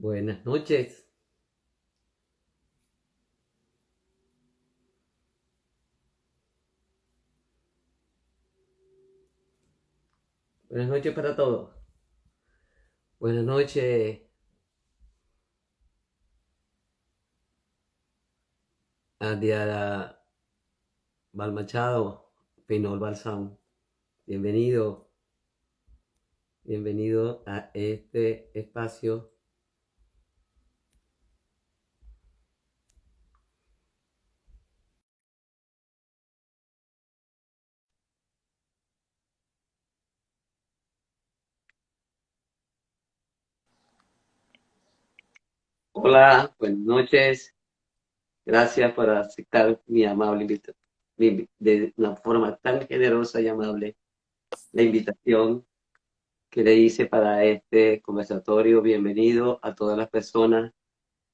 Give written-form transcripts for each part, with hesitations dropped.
Buenas noches. Buenas noches para todos. Buenas noches a Diara Balmachado, Pinol Balsam. Bienvenido, bienvenido a este espacio. Hola, buenas noches. Gracias por aceptar mi amable invitación, de una forma tan generosa y amable, la invitación que le hice para este conversatorio. Bienvenido a todas las personas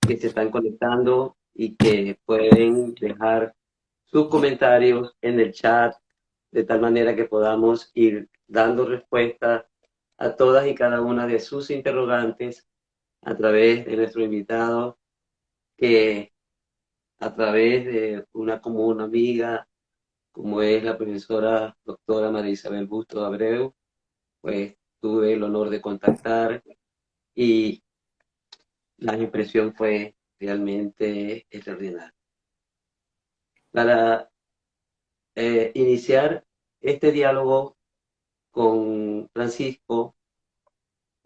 que se están conectando y que pueden dejar sus comentarios en el chat de tal manera que podamos ir dando respuesta a todas y cada una de sus interrogantes a través de nuestro invitado, que a través de una común amiga, como es la profesora doctora María Isabel Busto Abreu, pues tuve el honor de contactar y la impresión fue realmente extraordinaria. Para iniciar este diálogo con Francisco,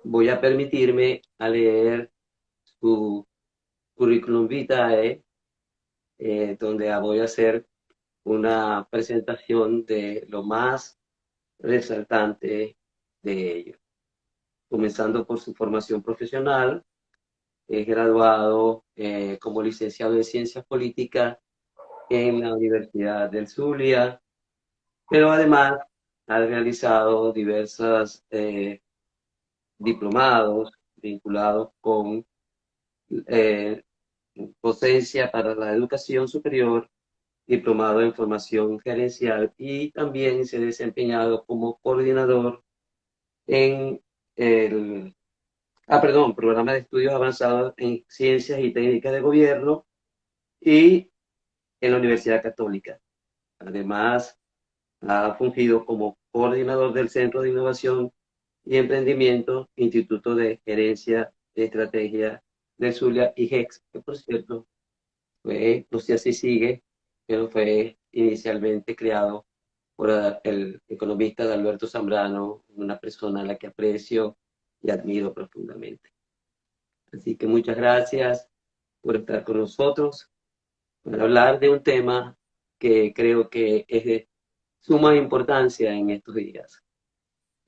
voy a permitirme a leer su currículum vitae, donde voy a hacer una presentación de lo más resaltante de ello. Comenzando por su formación profesional, es graduado como licenciado en Ciencias Políticas en la Universidad del Zulia, pero además ha realizado diversos diplomados vinculados con eh, docencia para la educación superior, diplomado en formación gerencial, y también se ha desempeñado como coordinador en el programa de estudios avanzados en ciencias y técnicas de gobierno y en la Universidad Católica. Además, ha fungido como coordinador del Centro de Innovación y Emprendimiento, Instituto de Gerencia de Estrategia de Zulia y GEX, que por cierto no sé si sigue, pero fue inicialmente creado por el economista Alberto Zambrano, una persona a la que aprecio y admiro profundamente. Así que muchas gracias por estar con nosotros para hablar de un tema que creo que es de suma importancia en estos días.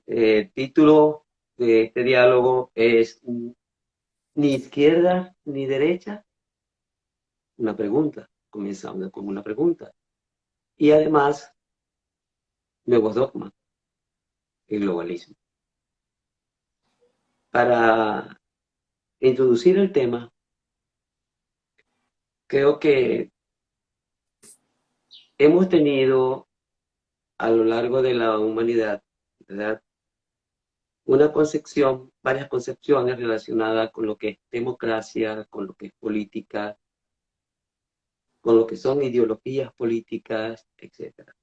El título de este diálogo es Ni izquierda ni derecha, una pregunta, comenzando con una pregunta. Y además, nuevos dogmas, el globalismo. Para introducir el tema, creo que hemos tenido a lo largo de la humanidad, ¿verdad?, una concepción, varias concepciones relacionadas con lo que es democracia, con lo que es política, con lo que son ideologías políticas, etcétera.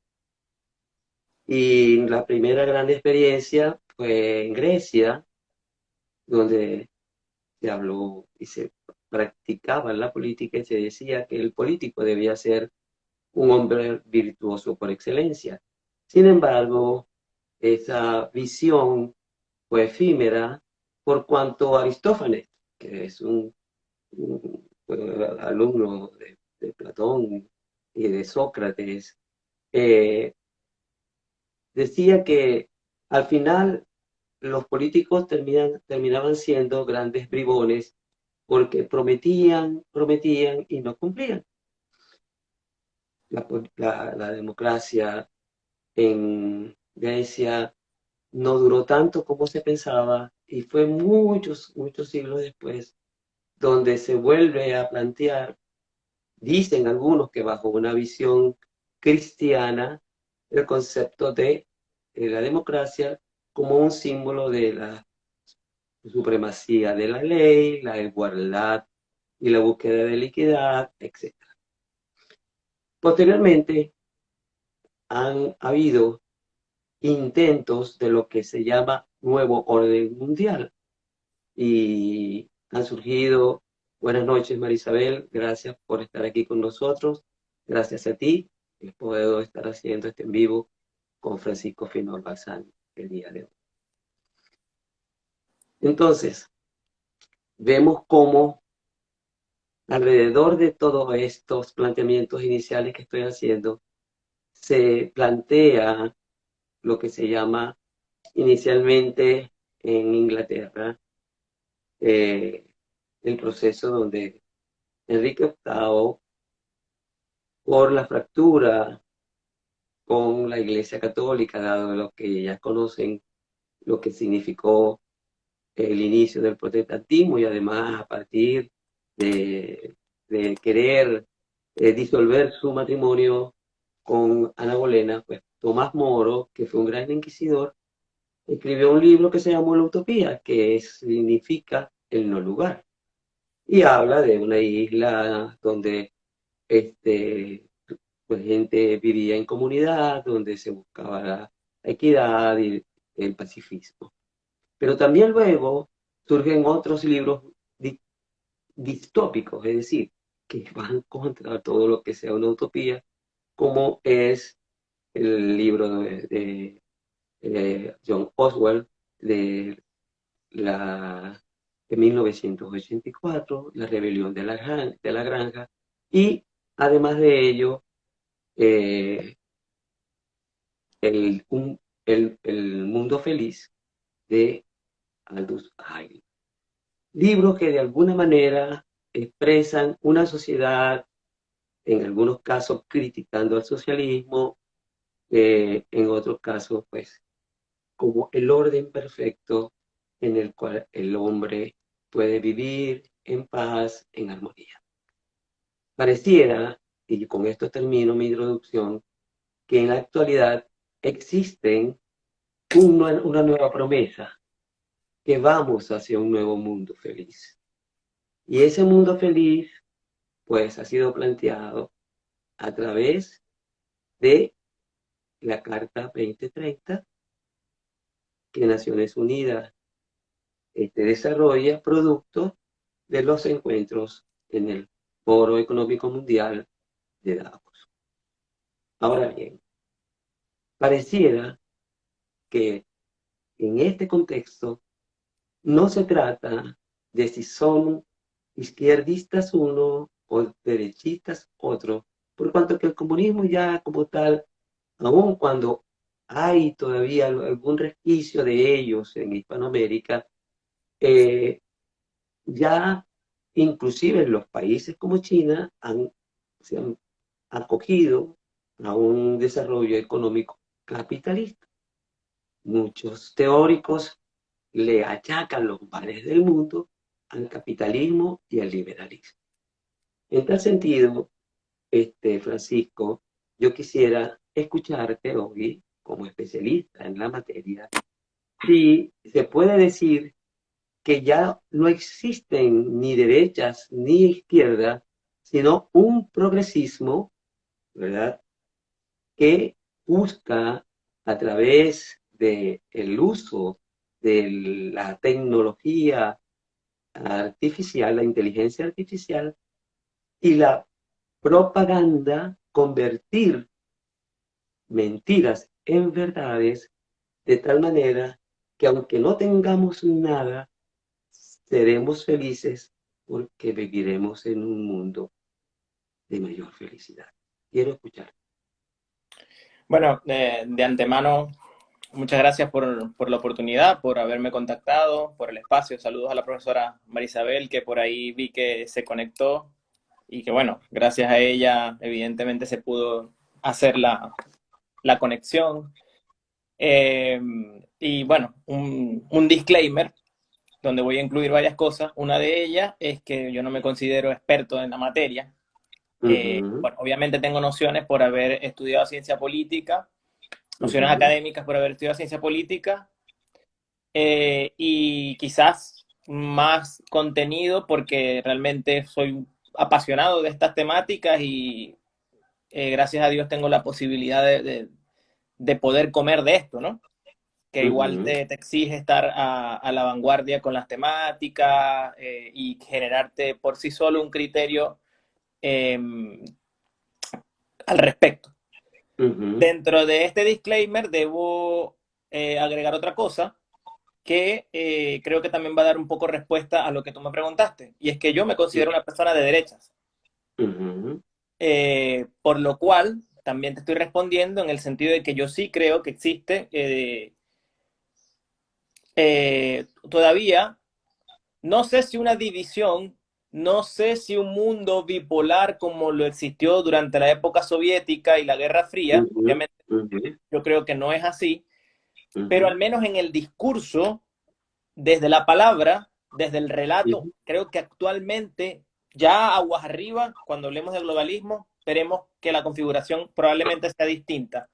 Y la primera gran experiencia fue en Grecia, donde se habló y se practicaba la política y se decía que el político debía ser un hombre virtuoso por excelencia. Sin embargo, esa visión fue efímera por cuanto Aristófanes, que es un alumno de Platón y de Sócrates, eh, decía que al final los políticos terminaban siendo grandes bribones porque prometían, prometían y no cumplían. La democracia en Grecia no duró tanto como se pensaba y fue muchos, muchos siglos después donde se vuelve a plantear, dicen algunos que bajo una visión cristiana, el concepto de la democracia como un símbolo de la supremacía de la ley, la igualdad y la búsqueda de la equidad, etc. Posteriormente, han habido intentos de lo que se llama nuevo orden mundial y han surgido. Buenas noches, Marisabel, gracias por estar aquí con nosotros. Gracias a ti, puedo estar haciendo este en vivo con Francisco Finol Balsán el día de hoy. Entonces, vemos cómo alrededor de todos estos planteamientos iniciales que estoy haciendo, se plantea lo que se llama inicialmente en Inglaterra eh, el proceso donde Enrique VIII, por la fractura con la Iglesia Católica, dado lo que ya conocen, lo que significó el inicio del protestantismo y además a partir de, de querer disolver su matrimonio con Ana Bolena, pues Tomás Moro, que fue un gran inquisidor, escribió un libro que se llamó La Utopía, que significa el no lugar, y habla de una isla donde pues gente vivía en comunidad, donde se buscaba la equidad y el pacifismo. Pero también luego surgen otros libros distópicos, es decir, que van contra todo lo que sea una utopía, como es el libro de John Oswald la, de 1984, La rebelión de la granja, y además de ello, eh, el, un, el mundo feliz de Aldous Huxley. Libros que de alguna manera expresan una sociedad, en algunos casos criticando al socialismo, en otros casos, pues, como el orden perfecto en el cual el hombre puede vivir en paz, en armonía. Pareciera, y con esto termino mi introducción, que en la actualidad existen una nueva promesa, que vamos hacia un nuevo mundo feliz. Y ese mundo feliz, pues, ha sido planteado a través de la Carta 2030 que Naciones Unidas desarrolla producto de los encuentros en el Foro Económico Mundial de Davos. Ahora bien, pareciera que en este contexto no se trata de si son izquierdistas uno o derechistas otro, por cuanto que el comunismo ya como tal, aun cuando hay todavía algún resquicio de ellos en Hispanoamérica, eh, ya inclusive los países como China se han acogido a un desarrollo económico capitalista. Muchos teóricos le achacan los males del mundo al capitalismo y al liberalismo. En tal sentido, Francisco, yo quisiera escucharte hoy como especialista en la materia, si se puede decir que ya no existen ni derechas ni izquierdas, sino un progresismo, ¿verdad?, que busca a través del uso de la tecnología artificial, la inteligencia artificial y la propaganda, convertir mentiras en verdades de tal manera que aunque no tengamos nada, seremos felices porque viviremos en un mundo de mayor felicidad. Quiero escuchar. Bueno, de antemano, muchas gracias por la oportunidad, por haberme contactado, por el espacio. Saludos a la profesora Marisabel, que por ahí vi que se conectó y que, bueno, gracias a ella, evidentemente, se pudo hacer la conexión. Y bueno, un disclaimer donde voy a incluir varias cosas. Una de ellas es que yo no me considero experto en la materia. Bueno, obviamente tengo nociones por haber estudiado ciencia política, nociones académicas por haber estudiado ciencia política, y quizás más contenido porque realmente soy apasionado de estas temáticas y gracias a Dios tengo la posibilidad de poder comer de esto, ¿no? Que igual Ujú, te exige estar a la vanguardia con las temáticas y generarte por sí solo un criterio eh, al respecto. ujú. Dentro de este disclaimer debo agregar otra cosa que creo que también va a dar un poco respuesta a lo que tú me preguntaste, y es que yo me considero una persona de derechas, Ujú, por lo cual también te estoy respondiendo en el sentido de que yo sí creo que existe todavía, no sé si una división, no sé si un mundo bipolar como lo existió durante la época soviética y la Guerra Fría, ujú, obviamente ujú, yo creo que no es así, pero ujú, al menos en el discurso, desde la palabra, desde el relato, ujú, creo que actualmente, ya aguas arriba, cuando hablemos de globalismo, veremos que la configuración probablemente sea distinta.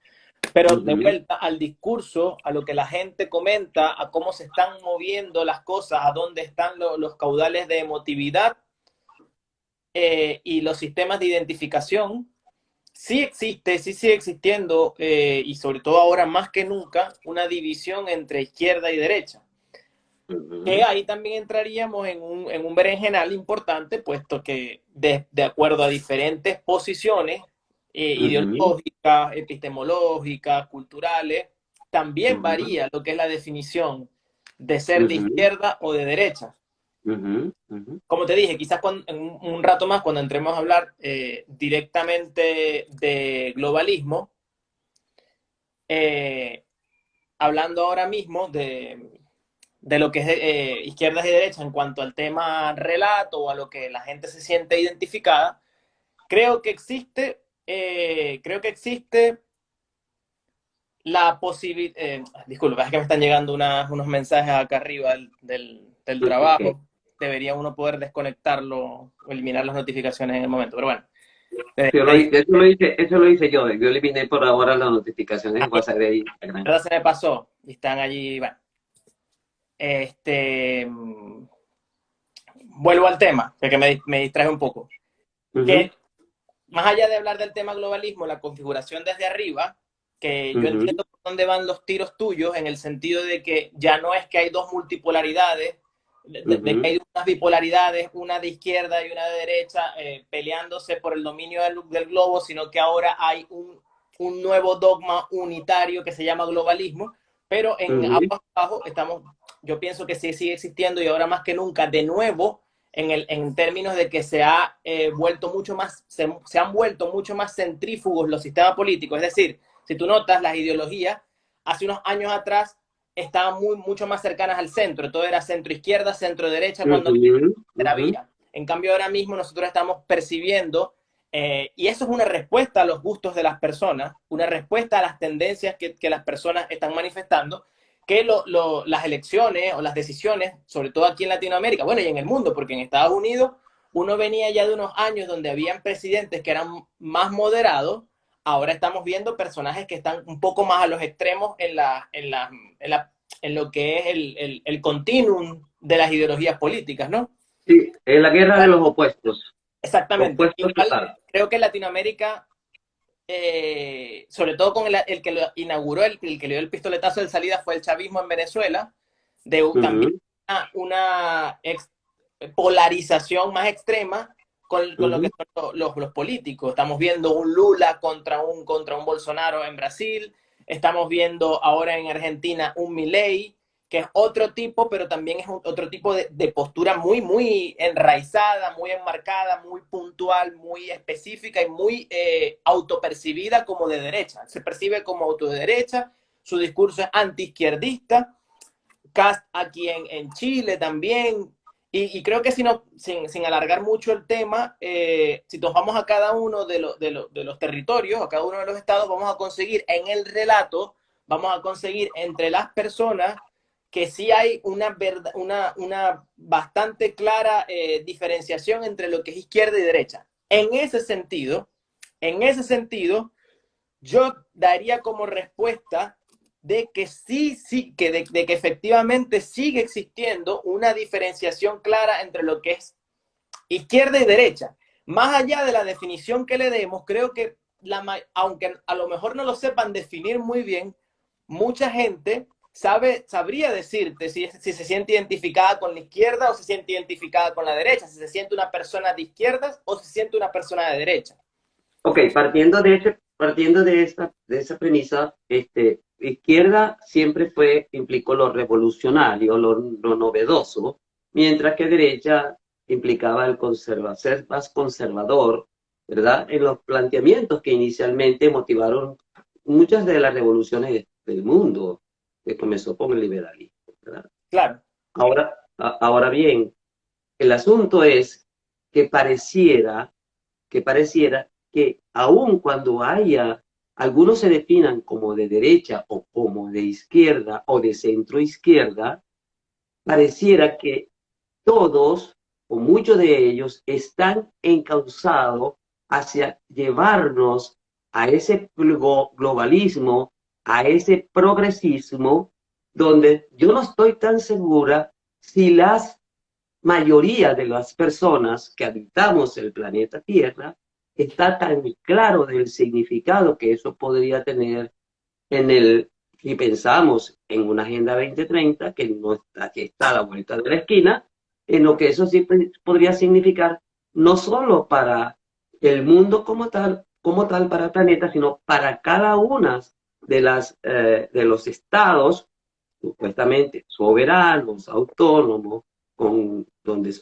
Pero de ujú, vuelta al discurso, a lo que la gente comenta, a cómo se están moviendo las cosas, a dónde están los caudales de emotividad y los sistemas de identificación, sí existe, sí sigue existiendo, y sobre todo ahora más que nunca, una división entre izquierda y derecha. Que ujú, ahí también entraríamos en un berenjenal importante, puesto que de acuerdo a diferentes posiciones ujú, ideológicas, epistemológicas, culturales, también ujú, varía lo que es la definición de ser de ujú, izquierda o de derecha. ujú, ujú, Como te dije, quizás en un rato más, cuando entremos a hablar directamente de globalismo, eh, hablando ahora mismo de lo que es izquierdas y derechas en cuanto al tema relato o a lo que la gente se siente identificada, creo que existe la posibilidad, disculpa, es que me están llegando unos mensajes acá arriba del ok. trabajo, debería uno poder desconectarlo o eliminar las notificaciones en el momento, pero bueno, Eso lo hice yo. Yo eliminé por ahora las notificaciones de WhatsApp de Instagram. verdad se me pasó y están allí, bueno, este, vuelvo al tema, que me distraje un poco, Ujú, que más allá de hablar del tema globalismo, la configuración desde arriba, que yo ujú, entiendo por dónde van los tiros tuyos, en el sentido de que ya no es que hay dos multipolaridades, de que ujú, hay unas bipolaridades, una de izquierda y una de derecha, peleándose por el dominio del globo, sino que ahora hay un nuevo dogma unitario que se llama globalismo, pero en ujú, aguas abajo estamos, yo pienso que sí sigue existiendo y ahora más que nunca, de nuevo, en términos de que vuelto mucho más, se han vuelto mucho más centrífugos los sistemas políticos. Es decir, si tú notas, las ideologías hace unos años atrás estaban mucho más cercanas al centro. Todo era centro izquierda, centro derecha, cuando ujú, era ujú, vía. En cambio, ahora mismo nosotros estamos percibiendo, y eso es una respuesta a los gustos de las personas, una respuesta a las tendencias que las personas están manifestando, que las elecciones o las decisiones, sobre todo aquí en Latinoamérica, bueno, y en el mundo, porque en Estados Unidos uno venía ya de unos años donde habían presidentes que eran más moderados, ahora estamos viendo personajes que están un poco más a los extremos en lo que es el continuum de las ideologías políticas, ¿no? sí, es la guerra de los opuestos. Exactamente. Opuestos Igual total. creo que en Latinoamérica, sobre todo con el que lo inauguró, el que le dio el pistoletazo de salida fue el chavismo en Venezuela, también Ujú, una polarización más extrema con lo que ujú, son los políticos. Estamos viendo un Lula contra un Bolsonaro en Brasil, estamos viendo ahora en Argentina un Milei, que es otro tipo, pero también es otro tipo de postura muy enraizada, muy enmarcada, muy puntual, muy específica y muy autopercibida como de derecha. Se percibe como auto de derecha, su discurso es antiizquierdista, Cast aquí en Chile también. Y creo que sin alargar mucho el tema, si nos vamos a cada uno de los territorios, a cada uno de los estados, vamos a conseguir en el relato, vamos a conseguir entre las personas que sí hay una bastante clara diferenciación entre lo que es izquierda y derecha. En ese sentido, yo daría como respuesta de que de que efectivamente sigue existiendo una diferenciación clara entre lo que es izquierda y derecha. Más allá de la definición que le demos, creo que aunque a lo mejor no lo sepan definir muy bien, mucha gente sabría decirte si se siente identificada con la izquierda o se siente identificada con la derecha, si se siente una persona de izquierdas o se siente una persona de derecha. Ok, partiendo de esa premisa, izquierda siempre implicó lo revolucionario, lo novedoso, mientras que derecha implicaba ser más conservador, ¿verdad? En los planteamientos que inicialmente motivaron muchas de las revoluciones del mundo, que comenzó con el liberalismo, ¿verdad? Claro. Ahora bien, el asunto es que que aun cuando algunos se definan como de derecha o como de izquierda o de centro izquierda, pareciera que todos o muchos de ellos están encausados hacia llevarnos a ese globalismo, a ese progresismo, donde yo no estoy tan segura si las mayoría de las personas que habitamos el planeta Tierra está tan claro del significado que eso podría tener si pensamos en una Agenda 2030 que no está, que está a la vuelta de la esquina, en lo que eso sí podría significar no solo para el mundo como tal para el planeta, sino para cada una de los estados supuestamente soberanos, autónomos, donde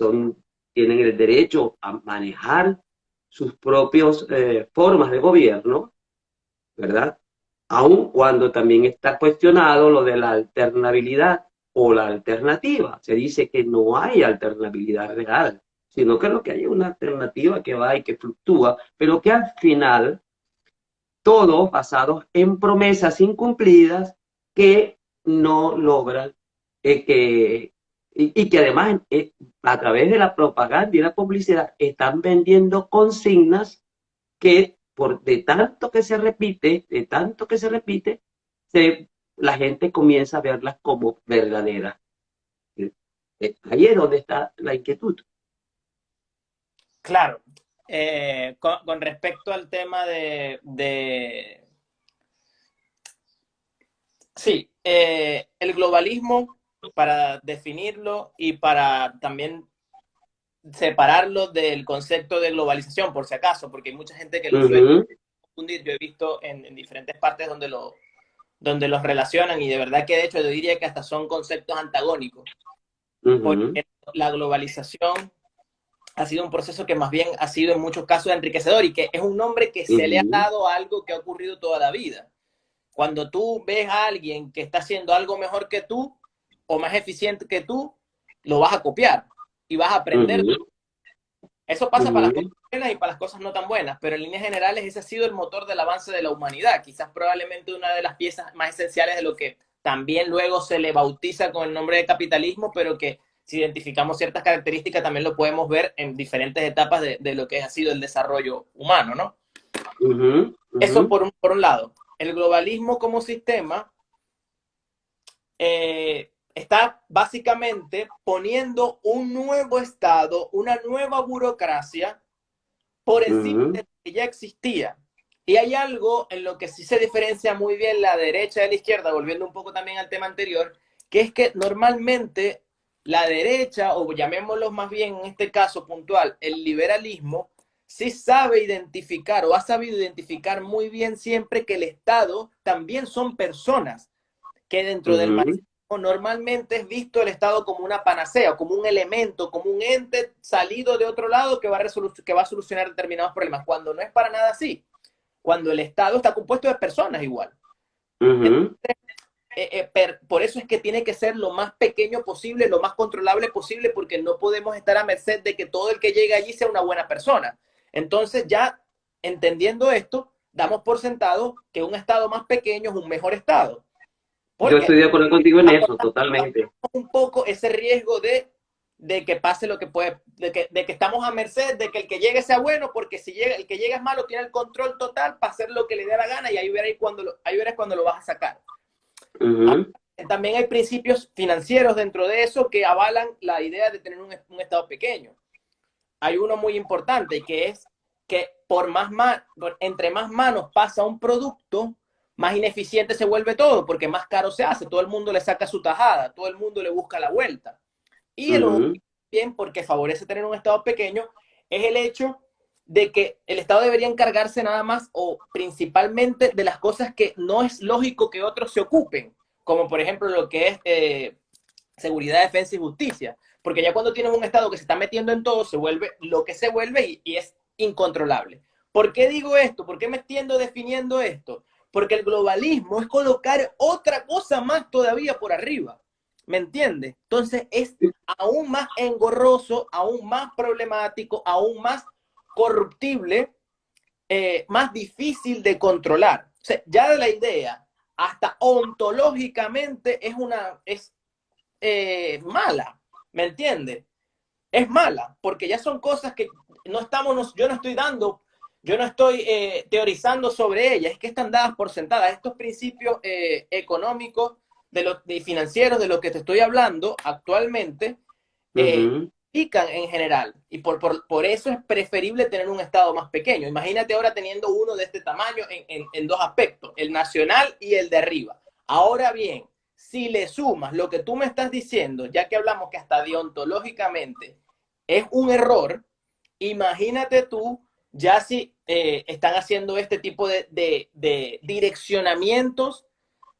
tienen el derecho a manejar sus propias formas de gobierno, ¿verdad? Aun cuando también está cuestionado lo de la alternabilidad o la alternativa. Se dice que no hay alternabilidad real, sino que lo que hay es una alternativa que va y que fluctúa, pero que al final, todos basados en promesas incumplidas que no logran y que además a través de la propaganda y la publicidad están vendiendo consignas que de tanto que se repite, la gente comienza a verlas como verdaderas. Ahí es donde está la inquietud. Claro. Con respecto al tema sí, el globalismo, para definirlo y para también separarlo del concepto de globalización, por si acaso, porque hay mucha gente que lo suele confundir. Yo he visto en diferentes partes donde los relacionan y de verdad que de hecho yo diría que hasta son conceptos antagónicos, porque la globalización ha sido un proceso que más bien ha sido en muchos casos enriquecedor y que es un nombre que se le ha dado a algo que ha ocurrido toda la vida. Cuando tú ves a alguien que está haciendo algo mejor que tú o más eficiente que tú, lo vas a copiar y vas a aprender. Eso pasa para las cosas buenas y para las cosas no tan buenas, pero en líneas generales ese ha sido el motor del avance de la humanidad, quizás probablemente una de las piezas más esenciales de lo que también luego se le bautiza con el nombre de capitalismo, pero que si identificamos ciertas características también lo podemos ver en diferentes etapas de lo que ha sido el desarrollo humano, ¿no? Eso por un lado. El globalismo como sistema está básicamente poniendo un nuevo Estado, una nueva burocracia por encima de lo que ya existía. Y hay algo en lo que sí se diferencia muy bien la derecha de la izquierda, volviendo un poco también al tema anterior, que es que normalmente la derecha, o llamémoslo más bien en este caso puntual, el liberalismo, sí sabe identificar o ha sabido identificar muy bien siempre que el Estado también son personas, que dentro del marxismo normalmente es visto el Estado como una panacea, como un elemento, como un ente salido de otro lado que va a solucionar determinados problemas, cuando no es para nada así. Cuando el Estado está compuesto de personas igual. Entonces, por eso es que tiene que ser lo más pequeño posible, lo más controlable posible, porque no podemos estar a merced de que todo el que llegue allí sea una buena persona. Entonces, ya entendiendo esto, damos por sentado que un Estado más pequeño es un mejor Estado. Yo estoy de acuerdo contigo en eso, totalmente. Un poco ese riesgo de que pase lo que puede, de que estamos a merced de que el que llegue sea bueno, porque si llega, el que llega es malo tiene el control total para hacer lo que le dé la gana y ahí verás cuando lo vas a sacar. Ujú, También hay principios financieros dentro de eso que avalan la idea de tener un Estado pequeño. Hay uno muy importante que es que entre más manos pasa un producto, más ineficiente se vuelve todo, porque más caro se hace, todo el mundo le saca su tajada, todo el mundo le busca la vuelta. Y el otro, ujú, bien, porque favorece tener un Estado pequeño, es el hecho de que el Estado debería encargarse nada más o principalmente de las cosas que no es lógico que otros se ocupen, como por ejemplo lo que es seguridad, defensa y justicia. Porque ya cuando tienes un Estado que se está metiendo en todo, se vuelve lo que se vuelve y es incontrolable. ¿Por qué digo esto? ¿Por qué me extiendo definiendo esto? Porque el globalismo es colocar otra cosa más todavía por arriba. ¿Me entiendes? Entonces es aún más engorroso, aún más problemático, aún más corruptible, más difícil de controlar. O sea, ya de la idea, hasta ontológicamente es mala, ¿me entiendes? Es mala, porque ya son cosas que yo no estoy dando, yo no estoy teorizando sobre ellas, es que están dadas por sentadas. Estos principios económicos de financieros de los que te estoy hablando actualmente, ujú. pican en general, y por eso es preferible tener un Estado más pequeño. Imagínate ahora teniendo uno de este tamaño en dos aspectos, el nacional y el de arriba. Ahora bien, si le sumas lo que tú me estás diciendo, ya que hablamos que hasta deontológicamente es un error, imagínate tú ya si están haciendo este tipo de direccionamientos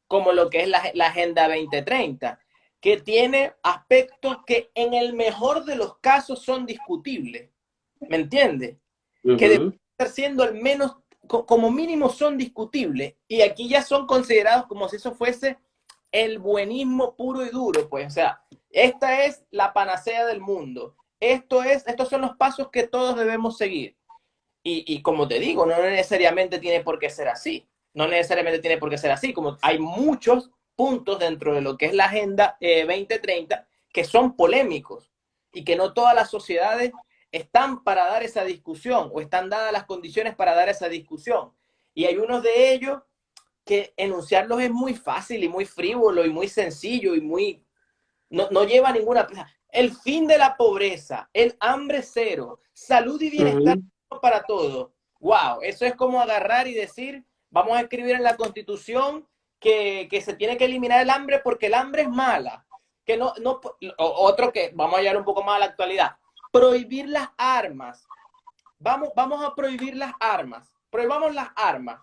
como lo que es la Agenda 2030, que tiene aspectos que en el mejor de los casos son discutibles, ¿me entiendes? Que deberían Ujú. estar siendo al menos, como mínimo son discutibles, y aquí ya son considerados como si eso fuese el buenismo puro y duro, pues, o sea, esta es la panacea del mundo, estos son los pasos que todos debemos seguir. Y como te digo, no necesariamente tiene por qué ser así. No necesariamente tiene por qué ser así. Como hay muchos puntos dentro de lo que es la Agenda 2030 que son polémicos y que no todas las sociedades están para dar esa discusión o están dadas las condiciones para dar esa discusión. Y hay unos de ellos que enunciarlos es muy fácil y muy frívolo y muy sencillo y muy... No lleva ninguna... El fin de la pobreza, el hambre cero, salud y bienestar Ujú. para todos. Wow, eso es como agarrar y decir, vamos a escribir en la Constitución que se tiene que eliminar el hambre porque el hambre es mala. Que otro que, vamos a llevar un poco más a la actualidad, prohibir las armas. Vamos a prohibir las armas. Prohibamos las armas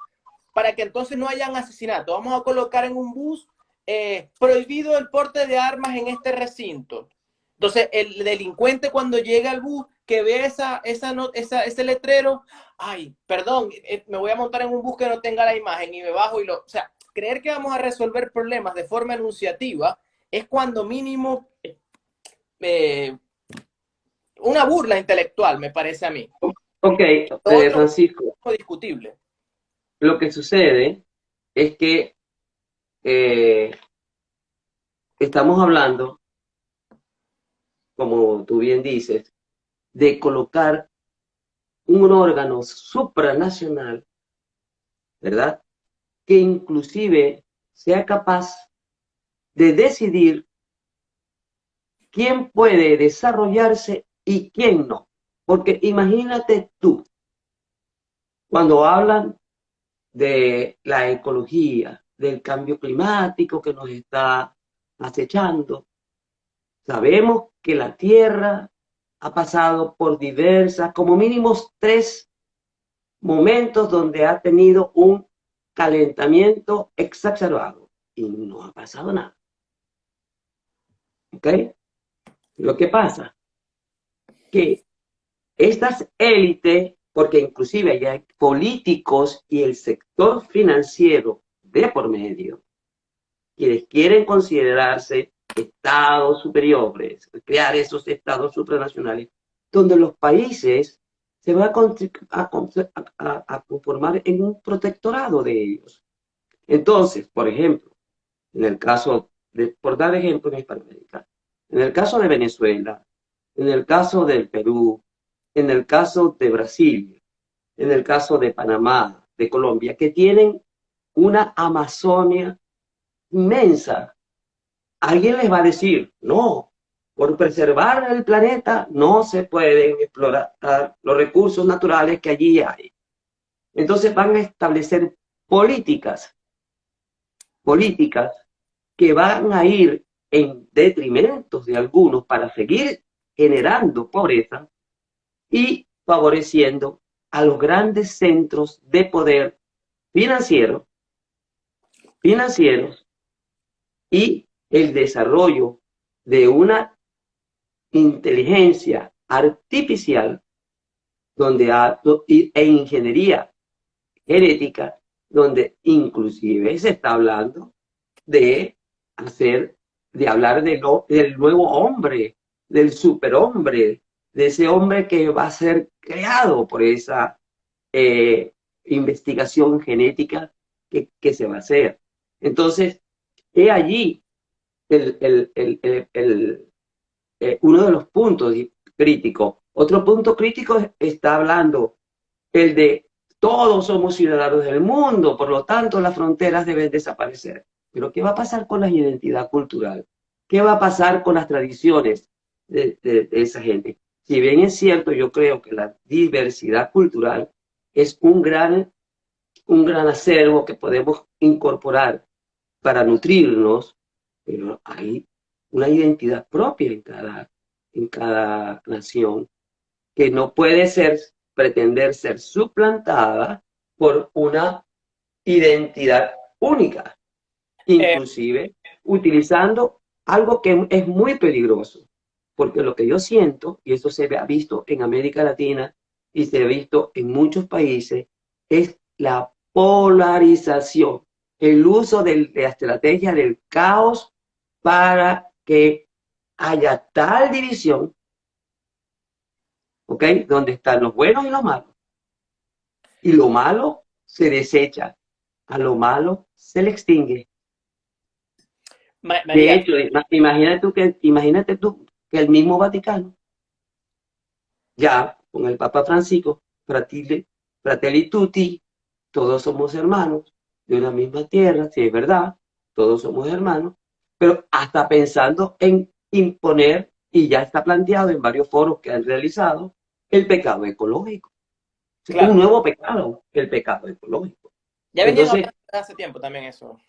para que entonces no hayan asesinato. Vamos a colocar en un bus prohibido el porte de armas en este recinto. Entonces, el delincuente cuando llega al bus, que ve ese letrero, ay, perdón, me voy a montar en un bus que no tenga la imagen y me bajo y o sea, creer que vamos a resolver problemas de forma enunciativa es cuando mínimo eh, una burla intelectual, me parece a mí. Ok, Otro Francisco, discutible. lo que sucede es que eh, estamos hablando, como tú bien dices, de colocar un órgano supranacional, ¿verdad? Que inclusive sea capaz de decidir quién puede desarrollarse y quién no. Porque imagínate tú, cuando hablan de la ecología, del cambio climático que nos está acechando, sabemos que la Tierra ha pasado por diversas, como mínimo tres momentos donde ha tenido un calentamiento exacerbado y no ha pasado nada. ¿Ok? Lo que pasa que estas élites, porque inclusive ya hay políticos y el sector financiero de por medio, quienes quieren considerarse estados superiores, crear esos estados supranacionales, donde los países se van a conformar en un protectorado de ellos. Entonces, por ejemplo, en el caso por dar ejemplo en Hispanoamérica, en el caso de Venezuela, en el caso del Perú, en el caso de Brasil, en el caso de Panamá, de Colombia, que tienen una Amazonia inmensa. Alguien les va a decir, no, por preservar el planeta no se pueden explorar los recursos naturales que allí hay. Entonces van a establecer políticas, políticas que van a ir en detrimento de algunos para seguir generando pobreza y favoreciendo a los grandes centros de poder financiero, financieros y el desarrollo de una inteligencia artificial donde e ingeniería genética, donde inclusive se está hablando de hacer, de hablar del nuevo hombre, del superhombre, de ese hombre que va a ser creado por esa investigación genética que se va a hacer. Entonces, he allí uno de los puntos críticos. Otro punto crítico está hablando el de todos somos ciudadanos del mundo, por lo tanto las fronteras deben desaparecer. Pero ¿qué va a pasar con la identidad cultural? ¿Qué va a pasar con las tradiciones de esa gente? Si bien es cierto, yo creo que la diversidad cultural es un gran acervo que podemos incorporar para nutrirnos, pero hay una identidad propia en cada nación que no puede ser, pretender ser suplantada por una identidad única, Eh, inclusive utilizando algo que es muy peligroso, porque lo que yo siento, y eso se ha visto en América Latina y se ha visto en muchos países, es la polarización, el uso de la estrategia del caos para que haya tal división, ¿ok? Donde están los buenos y los malos. Y lo malo se desecha, a lo malo se le extingue. De María, hecho, imagínate tú que el mismo Vaticano, ya con el Papa Francisco, Fratelli Tutti, todos somos hermanos de una misma tierra, si es verdad, todos somos hermanos, pero hasta pensando en imponer, y ya está planteado en varios foros que han realizado, el pecado ecológico. Un claro, nuevo pecado, el pecado ecológico. ya venían Entonces, hablando desde hace tiempo también eso,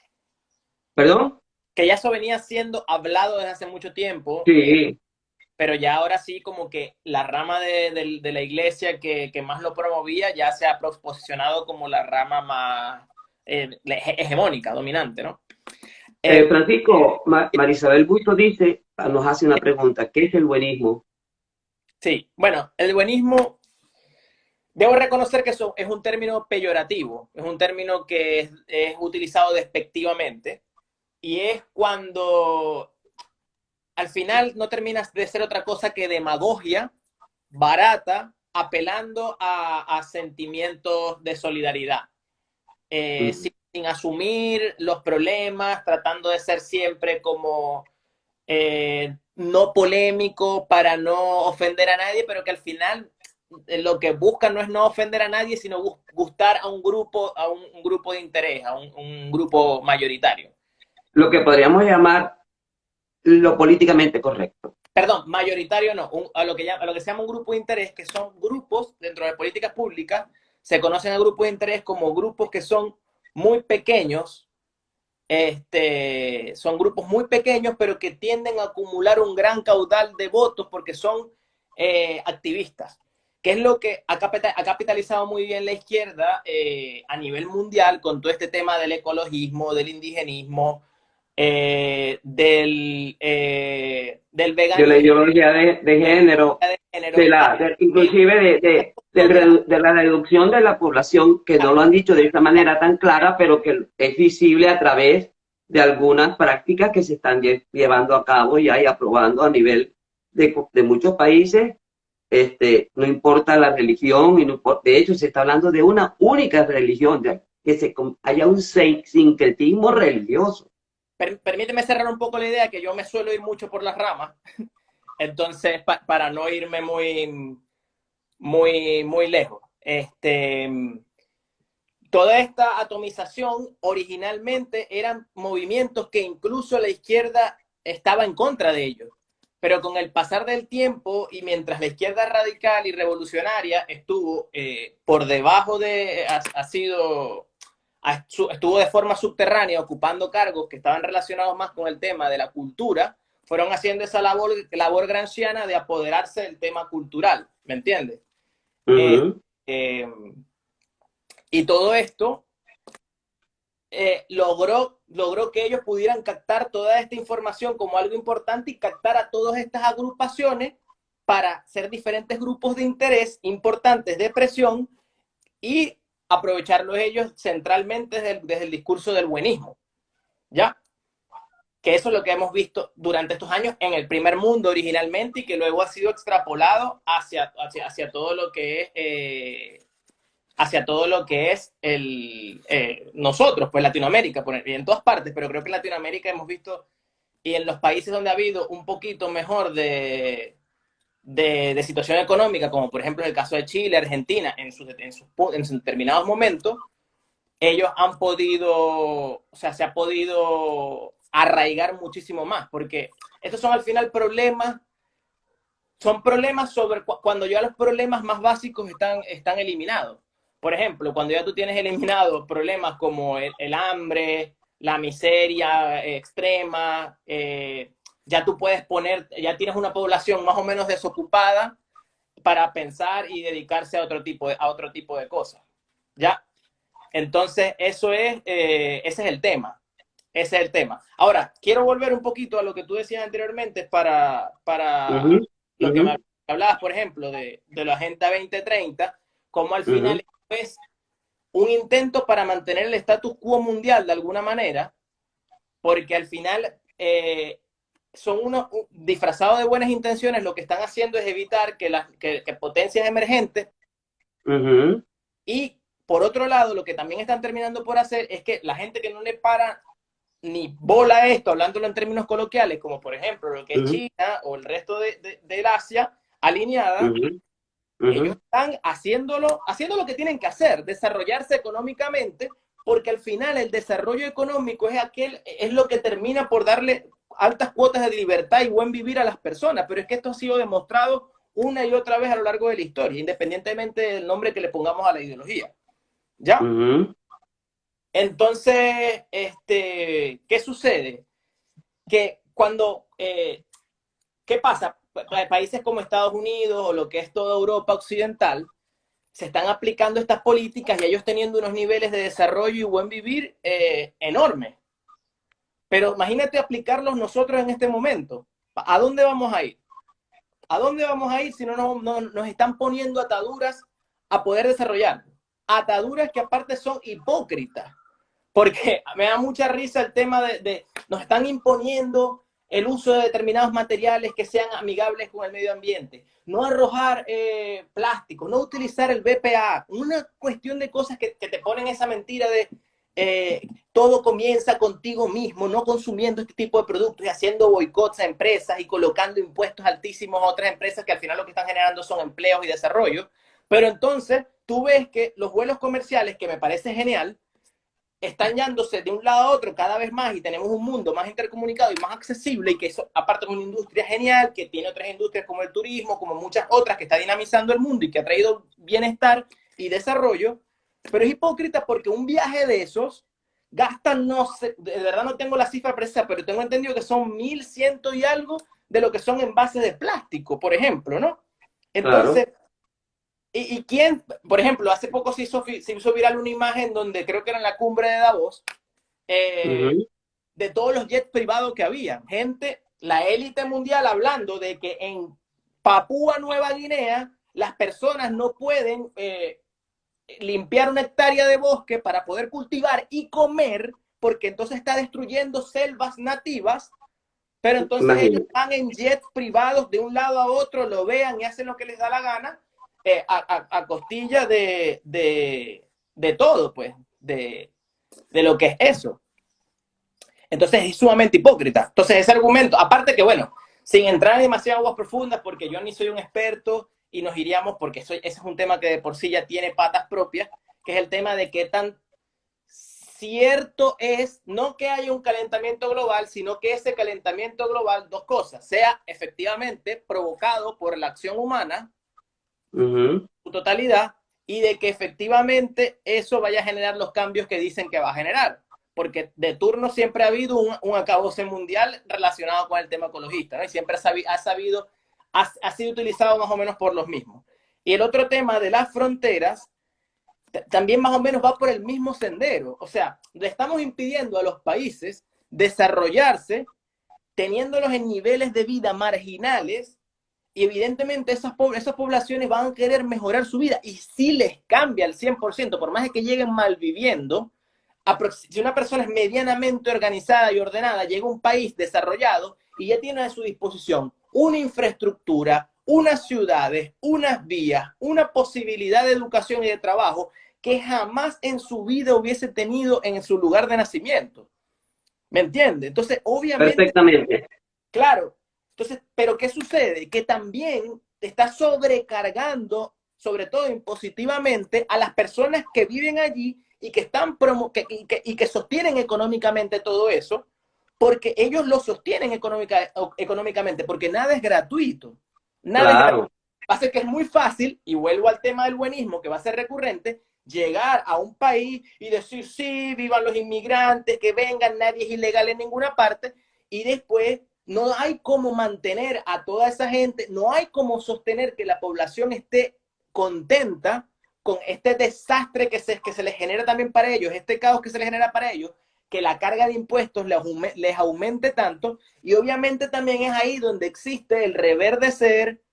perdón, que ya eso venía siendo hablado desde hace mucho tiempo, sí, pero ya ahora sí como que la rama de la iglesia que más lo promovía ya se ha posicionado como la rama más hegemónica, dominante, ¿no? Eh, Francisco, Marisabel Busto dice, nos hace una pregunta, ¿qué es el buenismo? sí, bueno, el buenismo, debo reconocer que eso es un término peyorativo, es un término que es utilizado despectivamente y es cuando al final no terminas de ser otra cosa que demagogia barata, apelando a sentimientos de solidaridad, Mm. sin asumir los problemas, tratando de ser siempre como no polémico para no ofender a nadie, pero que al final lo que buscan no es no ofender a nadie, sino gustar a un grupo de interés, a un grupo mayoritario. Lo que podríamos llamar lo políticamente correcto. Perdón, mayoritario no, a lo que se llama un grupo de interés, que son grupos dentro de políticas públicas, se conocen a grupos de interés como grupos que son muy pequeños, son grupos muy pequeños, pero que tienden a acumular un gran caudal de votos porque son activistas, que es lo que ha capitalizado muy bien la izquierda a nivel mundial con todo este tema del ecologismo, del indigenismo, del De la veganismo, ideología de género, de género, inclusive de la reducción de la población, que no lo han dicho de esta manera tan clara, pero que es visible a través de algunas prácticas que se están llevando a cabo ya y aprobando a nivel de muchos países. No importa la religión, y no importa, de hecho se está hablando de una única religión, de que haya un sincretismo religioso. permíteme cerrar un poco la idea que yo me suelo ir mucho por las ramas, entonces para no irme muy lejos. toda esta atomización originalmente eran movimientos que incluso la izquierda estaba en contra de ellos. Pero con el pasar del tiempo y mientras la izquierda radical y revolucionaria estuvo por debajo de, estuvo de forma subterránea ocupando cargos que estaban relacionados más con el tema de la cultura, fueron haciendo esa labor gramsciana de apoderarse del tema cultural, ¿me entiendes? Y todo esto logró que ellos pudieran captar toda esta información como algo importante y captar a todas estas agrupaciones para ser diferentes grupos de interés importantes de presión y aprovecharlos ellos centralmente desde el discurso del buenismo, ¿ya? Que eso es lo que hemos visto durante estos años en el primer mundo originalmente y que luego ha sido extrapolado hacia todo lo que es nosotros, pues Latinoamérica, y en todas partes, pero creo que en Latinoamérica hemos visto, y en los países donde ha habido un poquito mejor de situación económica, como por ejemplo en el caso de Chile, Argentina, en sus determinados momentos, ellos han podido, o sea, se ha podido arraigar muchísimo más, porque estos son al final problemas, son problemas sobre cuando ya los problemas más básicos están eliminados. Por ejemplo, cuando ya tú tienes eliminados problemas como el hambre, la miseria extrema, ya tú puedes ya tienes una población más o menos desocupada para pensar y dedicarse a otro tipo de cosas. ¿Ya? Entonces, ese es el tema. Ese es el tema. Ahora, quiero volver un poquito a lo que tú decías anteriormente para lo que me hablabas, por ejemplo, de la Agenda 2030, como al final es un intento para mantener el status quo mundial de alguna manera, porque al final son unos disfrazados de buenas intenciones, lo que están haciendo es evitar que potencias emergentes y por otro lado, lo que también están terminando por hacer es que la gente que no le para ni bola a esto, hablándolo en términos coloquiales, como por ejemplo lo que es China o el resto del Asia alineada, ellos están haciendo lo que tienen que hacer, desarrollarse económicamente, porque al final el desarrollo económico es lo que termina por darle altas cuotas de libertad y buen vivir a las personas, pero es que esto ha sido demostrado una y otra vez a lo largo de la historia, independientemente del nombre que le pongamos a la ideología. ¿Ya? Entonces, ¿qué sucede? Que cuando, ¿qué pasa? Países como Estados Unidos o lo que es toda Europa occidental, se están aplicando estas políticas y ellos teniendo unos niveles de desarrollo y buen vivir enormes. Pero imagínate aplicarlos nosotros en este momento. ¿A dónde vamos a ir? ¿A dónde vamos a ir si no nos están poniendo ataduras a poder desarrollar? Ataduras que aparte son hipócritas, porque me da mucha risa el tema de nos están imponiendo el uso de determinados materiales que sean amigables con el medio ambiente, no arrojar plástico, no utilizar el BPA, una cuestión de cosas que te ponen esa mentira de todo comienza contigo mismo, no consumiendo este tipo de productos y haciendo boicots a empresas y colocando impuestos altísimos a otras empresas que al final lo que están generando son empleos y desarrollo. Pero entonces tú ves que los vuelos comerciales, que me parece genial, están yéndose de un lado a otro cada vez más y tenemos un mundo más intercomunicado y más accesible y que eso, aparte es una industria genial, que tiene otras industrias como el turismo, como muchas otras que está dinamizando el mundo y que ha traído bienestar y desarrollo, pero es hipócrita porque un viaje de esos gastan, no sé, de verdad no tengo la cifra precisa, pero tengo entendido que son 1.100 y algo de lo que son envases de plástico, por ejemplo, ¿no? Entonces, claro. ¿Y quién? Por ejemplo, hace poco se hizo viral una imagen donde creo que era en la cumbre de Davos, de todos los jets privados que había. Gente, la élite mundial hablando de que en Papúa Nueva Guinea las personas no pueden limpiar una hectárea de bosque para poder cultivar y comer, porque entonces está destruyendo selvas nativas, pero entonces ellos van en jets privados de un lado a otro, lo vean y hacen lo que les da la gana, a costilla de todo, pues, de lo que es eso. Entonces es sumamente hipócrita. Entonces ese argumento, aparte que bueno, sin entrar en demasiadas aguas profundas, porque yo ni soy un experto y nos iríamos, porque ese es un tema que de por sí ya tiene patas propias, que es el tema de qué tan cierto es no que haya un calentamiento global, sino que ese calentamiento global, dos cosas, sea efectivamente provocado por la acción humana, su totalidad, y de que efectivamente eso vaya a generar los cambios que dicen que va a generar. Porque de turno siempre ha habido un acabose mundial relacionado con el tema ecologista, ¿no? Y siempre ha sido utilizado más o menos por los mismos. Y el otro tema de las fronteras también más o menos va por el mismo sendero. O sea, le estamos impidiendo a los países desarrollarse teniéndolos en niveles de vida marginales y evidentemente esas poblaciones van a querer mejorar su vida y si les cambia al 100%, por más de que lleguen mal viviendo, si una persona es medianamente organizada y ordenada, llega a un país desarrollado y ya tiene a su disposición una infraestructura, unas ciudades, unas vías, una posibilidad de educación y de trabajo que jamás en su vida hubiese tenido en su lugar de nacimiento. ¿Me entiende? Entonces, obviamente, Perfectamente. claro. Entonces, pero ¿qué sucede? Que también está sobrecargando, sobre todo impositivamente, a las personas que viven allí y que están y que sostienen económicamente todo eso, porque ellos lo sostienen económicamente, porque nada es gratuito. Nada es gratuito. Claro. Pasa que es muy fácil, y vuelvo al tema del buenismo, que va a ser recurrente, llegar a un país y decir, sí, vivan los inmigrantes, que vengan, nadie es ilegal en ninguna parte, y después no hay cómo mantener a toda esa gente, no hay cómo sostener que la población esté contenta con este desastre que se les genera también para ellos, este caos que se les genera para ellos, que la carga de impuestos les aumente tanto, y obviamente también es ahí donde existe el reverdecer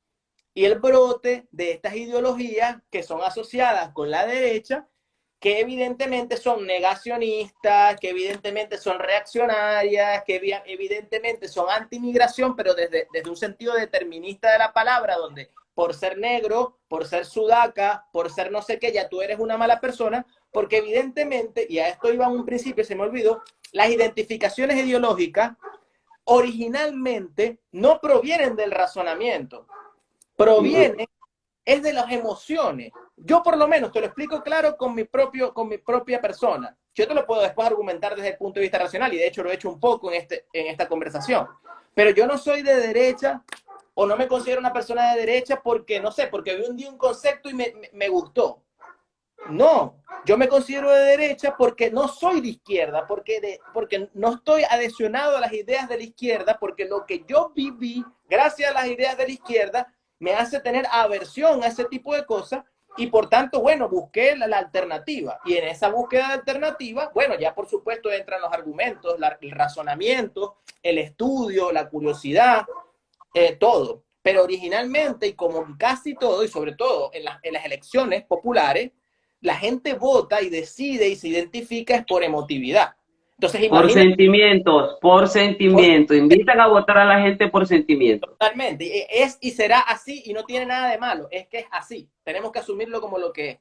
y el brote de estas ideologías que son asociadas con la derecha, que evidentemente son negacionistas, que evidentemente son reaccionarias, que evidentemente son anti-migración, pero desde un sentido determinista de la palabra, donde por ser negro, por ser sudaca, por ser no sé qué, ya tú eres una mala persona, porque evidentemente, y a esto iba un principio, se me olvidó, las identificaciones ideológicas originalmente no provienen del razonamiento, provienen es de las emociones. Yo por lo menos te lo explico claro con mi propia persona. Yo te lo puedo después argumentar desde el punto de vista racional y de hecho lo he hecho un poco en esta conversación. Pero yo no soy de derecha o no me considero una persona de derecha porque, no sé, porque vi un día un concepto y me gustó. No, yo me considero de derecha porque no soy de izquierda, porque no estoy adhesionado a las ideas de la izquierda, porque lo que yo viví gracias a las ideas de la izquierda me hace tener aversión a ese tipo de cosas y por tanto, bueno, busqué la alternativa. Y en esa búsqueda de alternativa, bueno, ya por supuesto entran los argumentos, el razonamiento, el estudio, la curiosidad, todo. Pero originalmente, y como casi todo, y sobre todo en las elecciones populares, la gente vota y decide y se identifica es por emotividad. Entonces, Por imagínate. sentimientos, por sentimiento. Invitan a votar a la gente por sentimientos. Totalmente. Es y será así y no tiene nada de malo. Es que es así. Tenemos que asumirlo como lo que es.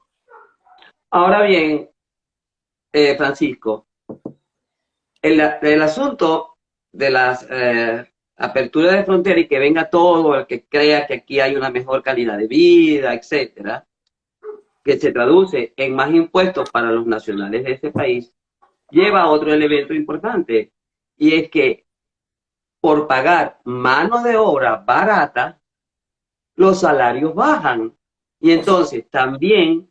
Ahora bien, Francisco, el asunto de las aperturas de frontera y que venga todo el que crea que aquí hay una mejor calidad de vida, etcétera, que se traduce en más impuestos para los nacionales de este país, lleva a otro elemento importante, y es que por pagar mano de obra barata, los salarios bajan. Y entonces también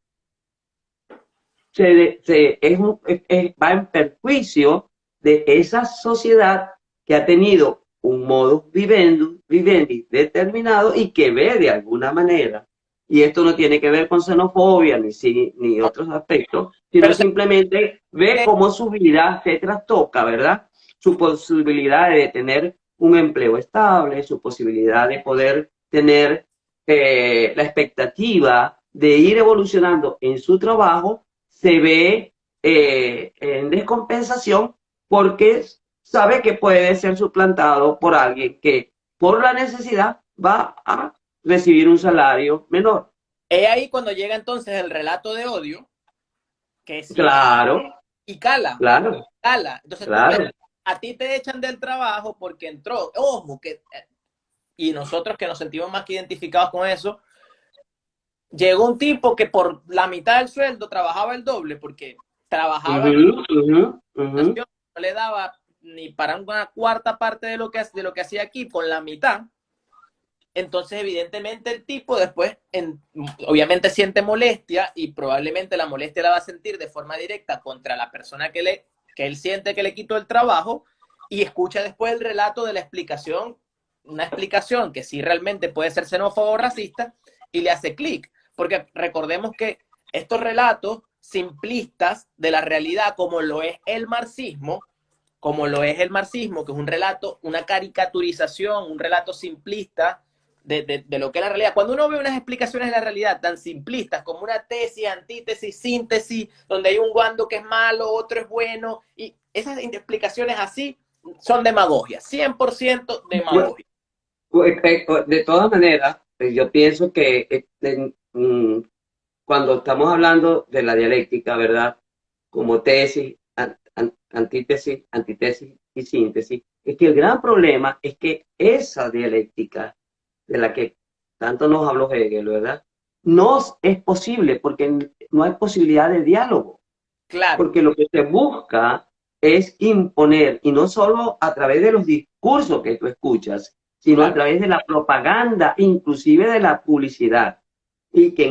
va en perjuicio de esa sociedad que ha tenido un modus vivendi determinado y que ve de alguna manera, y esto no tiene que ver con xenofobia ni otros aspectos, sino Pero simplemente ve cómo su vida se trastoca, ¿verdad? Su posibilidad de tener un empleo estable, su posibilidad de poder tener la expectativa de ir evolucionando en su trabajo se ve en descompensación porque sabe que puede ser suplantado por alguien que por la necesidad va a recibir un salario menor. es ahí cuando llega entonces el relato de odio, que sí, Claro, y cala, claro, cala. Entonces tú ves, claro. a ti te echan del trabajo porque entró, ojo, y nosotros que nos sentimos más que identificados con eso, llegó un tipo que por la mitad del sueldo trabajaba el doble porque trabajaba Ujú, ujú, ujú. no le daba ni para una cuarta parte de lo que hacía aquí, con la mitad. Entonces, evidentemente, el tipo después, obviamente siente molestia y probablemente la molestia la va a sentir de forma directa contra la persona que él siente que le quitó el trabajo y escucha después el relato de la explicación, una explicación que sí realmente puede ser xenófobo o racista y le hace clic. Porque recordemos que estos relatos simplistas de la realidad, como lo es el marxismo, que es un relato, una caricaturización, un relato simplista de lo que es la realidad. Cuando uno ve unas explicaciones de la realidad tan simplistas como una tesis, antítesis, síntesis, donde hay un bando que es malo, otro es bueno, y esas explicaciones así son demagogia, 100% Yo, demagogia. de todas maneras, yo pienso que cuando estamos hablando de la dialéctica, ¿verdad? Como tesis, antítesis, antítesis y síntesis, es que el gran problema es que esa dialéctica de la que tanto nos habló Hegel, ¿verdad? No es posible porque no hay posibilidad de diálogo, Claro, porque lo que se busca es imponer, y no solo a través de los discursos que tú escuchas, sino a claro. través de la propaganda, inclusive de la publicidad. Y que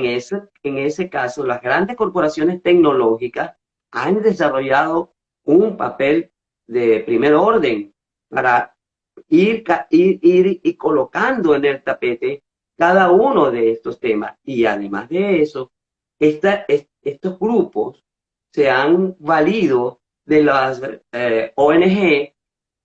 en ese caso las grandes corporaciones tecnológicas han desarrollado un papel de primer orden para ir y colocando en el tapete cada uno de estos temas. Y además de eso, estos grupos se han valido de las ONG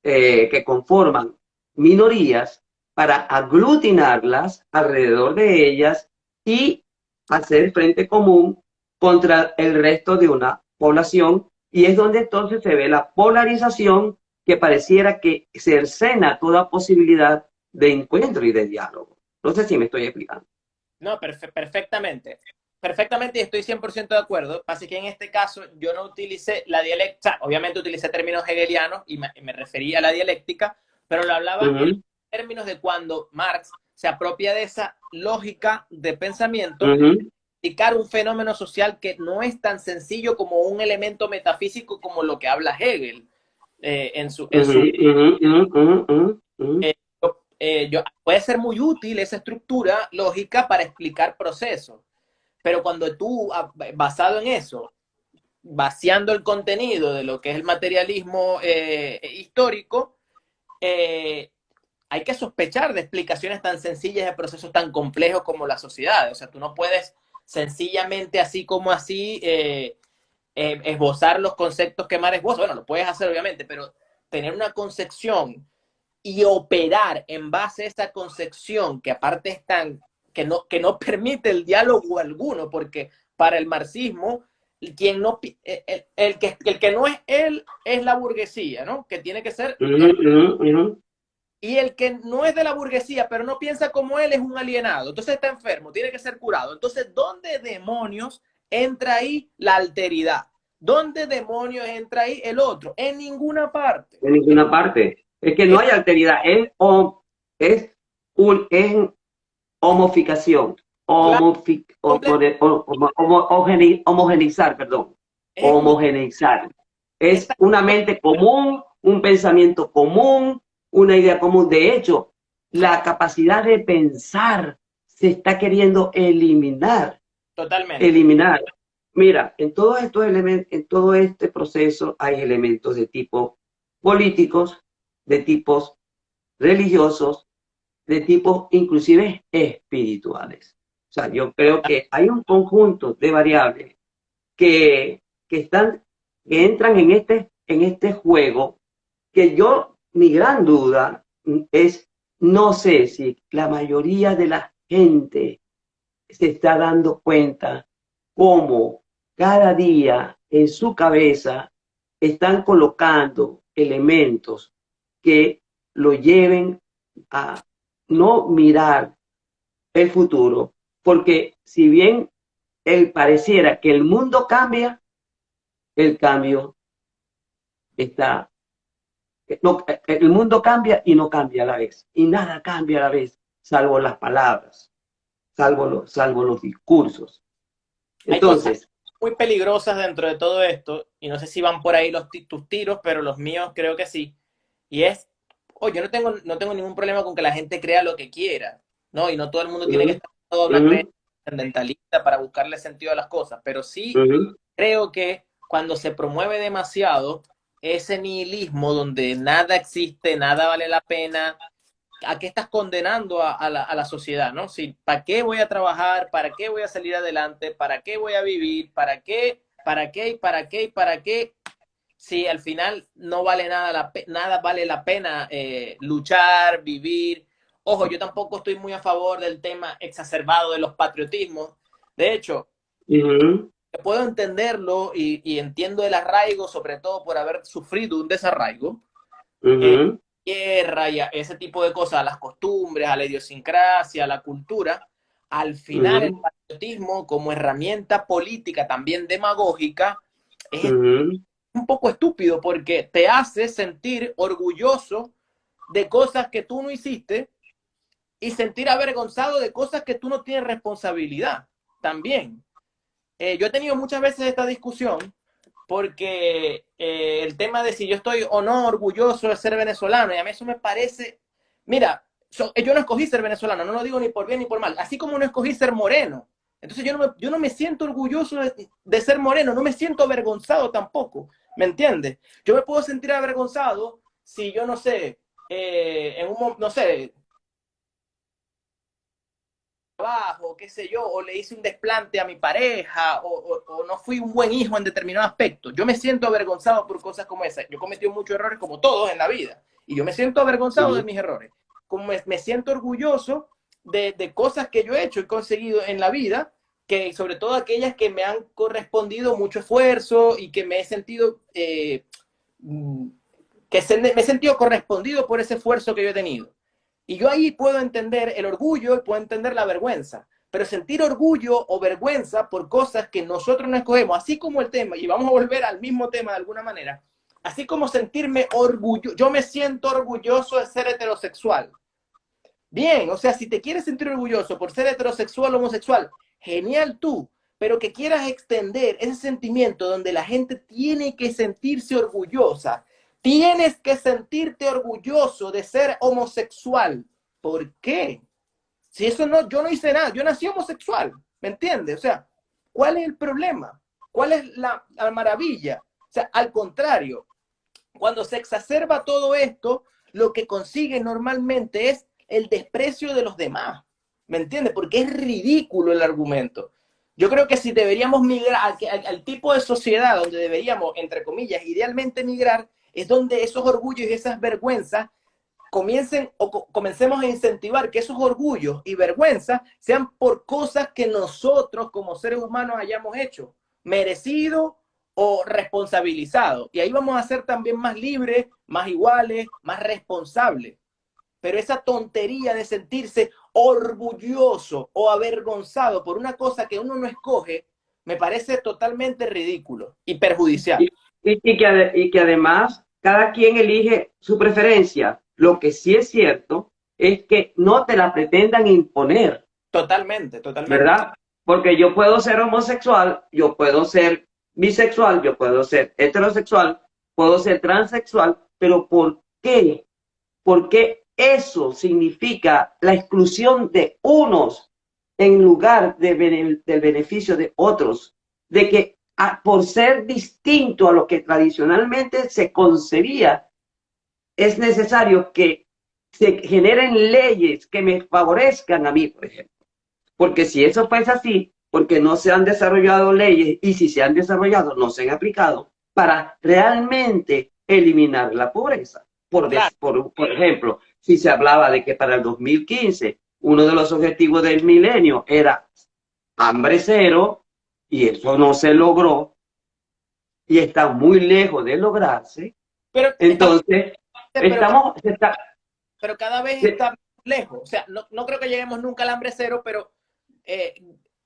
que conforman minorías para aglutinarlas alrededor de ellas y hacer frente común contra el resto de una población. Y es donde entonces se ve la polarización que pareciera que cercena toda posibilidad de encuentro y de diálogo. No sé si me estoy explicando. No, perfectamente. Perfectamente y estoy 100% de acuerdo. Así que en este caso yo no utilicé la dialéctica, obviamente utilicé términos hegelianos y me refería a la dialéctica, pero lo Uh hablaba en -huh, términos de cuando Marx se apropia de esa lógica de uh pensamiento, -huh, explicar un fenómeno social que no es tan sencillo como un elemento metafísico como lo que habla Hegel uh en su -huh, uh -huh, uh -huh. eh, puede ser muy útil esa estructura lógica para explicar procesos, pero cuando tú, basado en eso, vaciando el contenido de lo que es el materialismo histórico, eh, hay que sospechar de explicaciones tan sencillas de procesos tan complejos como la sociedad. O sea, tú no puedes sencillamente así como así esbozar los conceptos que Mar esboza. Bueno, lo puedes hacer obviamente, pero tener una concepción y operar en base a esa concepción que aparte es tan, que no permite el diálogo alguno, porque para el marxismo, quien no, el que no es él es la burguesía, ¿no? Que tiene que ser, Uh -huh, uh -huh. y el que no es de la burguesía, pero no piensa como él, es un alienado. Entonces está enfermo, tiene que ser curado. Entonces, ¿dónde demonios entra ahí la alteridad? ¿Dónde demonios entra ahí el otro? En ninguna parte. En ninguna parte. Es que no hay alteridad, es, es homoficación, Claro, homogenizar, perdón, es muy homogeneizar. Es esta, una mente común, un pensamiento común, una idea común. De hecho, la capacidad de pensar se está queriendo eliminar, totalmente. eliminar. Mira, en todos estos elementos, en todo este proceso hay elementos de tipo políticos, de tipos religiosos, de tipos inclusive espirituales. O sea, yo creo que hay un conjunto de variables que están, que entran en este juego, que yo, mi gran duda es, no sé si la mayoría de la gente se está dando cuenta cómo cada día en su cabeza están colocando elementos que lo lleven a no mirar el futuro, porque si bien él pareciera que el mundo cambia, el cambio está, no, el mundo cambia y no cambia a la vez, y nada cambia a la vez, salvo las palabras, salvo los discursos. Hay cosas Entonces, muy peligrosas dentro de todo esto, y no sé si van por ahí tus tiros, pero los míos creo que sí, y es, yo no tengo ningún problema con que la gente crea lo que quiera, ¿no? Y no todo el mundo tiene que Ujú, estar en toda una ujú, creencia trascendentalista para buscarle sentido a las cosas, pero sí ujú, creo que cuando se promueve demasiado ese nihilismo donde nada existe, nada vale la pena, ¿a qué estás condenando a la sociedad, ¿no? Si, ¿para qué voy a trabajar? ¿Para qué voy a salir adelante? ¿Para qué voy a vivir? ¿Para qué? ¿Para qué? ¿Y para qué? ¿Y para qué? Si al final no vale nada, nada vale la pena luchar, vivir. Ojo, yo tampoco estoy muy a favor del tema exacerbado de los patriotismos. De hecho, ujú, puedo entenderlo y entiendo el arraigo, sobre todo por haber sufrido un desarraigo, ujú, tierra y a ese tipo de cosas, a las costumbres, a la idiosincrasia, a la cultura. Al final, el ujú, patriotismo como herramienta política, también demagógica, es ujú, un poco estúpido porque te hace sentir orgulloso de cosas que tú no hiciste y sentir avergonzado de cosas que tú no tienes responsabilidad también. Yo he tenido muchas veces esta discusión porque el tema de si yo estoy o no orgulloso de ser venezolano, y a mí eso me parece, mira, yo no escogí ser venezolano, no lo digo ni por bien ni por mal, así como no escogí ser moreno. Entonces yo no me siento orgulloso de ser moreno, no me siento avergonzado tampoco, ¿me entiendes? Yo me puedo sentir avergonzado si yo no sé, no sé, trabajo, qué sé yo, o le hice un desplante a mi pareja, o no fui un buen hijo en determinado aspecto. Yo me siento avergonzado por cosas como esas. Yo cometí muchos errores como todos en la vida, y yo me siento avergonzado de ujú. mis errores. Como me siento orgulloso de cosas que yo he hecho y conseguido en la vida, que sobre todo aquellas que me han correspondido mucho esfuerzo y que me he sentido me he sentido correspondido por ese esfuerzo que yo he tenido. Y yo ahí puedo entender el orgullo y puedo entender la vergüenza. Pero sentir orgullo o vergüenza por cosas que nosotros no escogemos, así como el tema, y vamos a volver al mismo tema de alguna manera, así como sentirme orgulloso, yo me siento orgulloso de ser heterosexual. Bien, o sea, si te quieres sentir orgulloso por ser heterosexual o homosexual, genial tú, pero que quieras extender ese sentimiento donde la gente tiene que sentirse orgullosa, tienes que sentirte orgulloso de ser homosexual. ¿Por qué? Si eso no, yo no hice nada, yo nací homosexual, ¿me entiendes? O sea, ¿cuál es el problema? ¿Cuál es la maravilla? O sea, al contrario, cuando se exacerba todo esto, lo que consigue normalmente es el desprecio de los demás. ¿Me entiendes? Porque es ridículo el argumento. Yo creo que si deberíamos migrar al tipo de sociedad donde deberíamos, entre comillas, idealmente migrar, es donde esos orgullos y esas vergüenzas comencemos a incentivar que esos orgullos y vergüenzas sean por cosas que nosotros como seres humanos hayamos hecho, merecido o responsabilizado. Y ahí vamos a ser también más libres, más iguales, más responsables. Pero esa tontería de sentirse orgulloso o avergonzado por una cosa que uno no escoge, me parece totalmente ridículo y perjudicial. Y, y que además cada quien elige su preferencia. Lo que sí es cierto es que no te la pretendan imponer, Totalmente, totalmente. ¿verdad? Porque yo puedo ser homosexual, yo puedo ser bisexual, yo puedo ser heterosexual, puedo ser transexual, pero ¿por qué? Porque eso significa la exclusión de unos en lugar del beneficio de otros, de que por ser distinto a lo que tradicionalmente se concebía, es necesario que se generen leyes que me favorezcan a mí, por ejemplo. Porque si eso fuese así, porque no se han desarrollado leyes y si se han desarrollado, no se han aplicado para realmente eliminar la pobreza. Claro, Por ejemplo, si se hablaba de que para el 2015 uno de los objetivos del milenio era hambre cero y eso no se logró y está muy lejos de lograrse, pero estamos, entonces pero estamos, está, pero cada vez está lejos. O sea, no creo que lleguemos nunca al hambre cero, pero eh,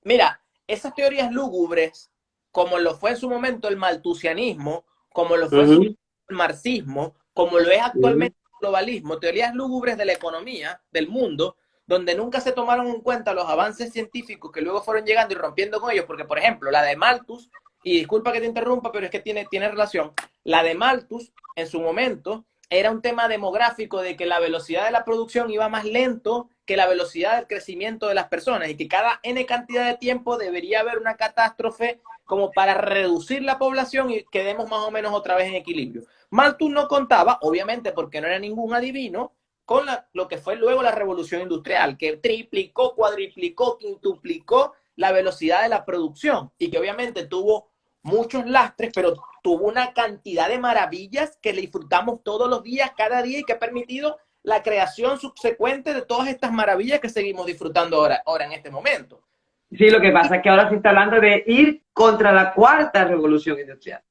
mira, esas teorías lúgubres, como lo fue en su momento el maltusianismo, como lo fue en su uh momento el marxismo, como lo es -huh, actualmente el globalismo, teorías lúgubres de la economía, del mundo, donde nunca se tomaron en cuenta los avances científicos que luego fueron llegando y rompiendo con ellos, porque por ejemplo, la de Malthus y disculpa que te interrumpa, pero es que tiene relación. La de Malthus, en su momento, era un tema demográfico de que la velocidad de la producción iba más lento que la velocidad del crecimiento de las personas y que cada N cantidad de tiempo debería haber una catástrofe como para reducir la población y quedemos más o menos otra vez en equilibrio. Malthus no contaba, obviamente porque no era ningún adivino, con lo que fue luego la revolución industrial, que triplicó, cuadriplicó, quintuplicó la velocidad de la producción y que obviamente tuvo muchos lastres, pero tuvo una cantidad de maravillas que le disfrutamos todos los días, cada día, y que ha permitido la creación subsecuente de todas estas maravillas que seguimos disfrutando ahora en este momento. Sí, lo que pasa es que ahora se está hablando de ir contra la cuarta revolución industrial.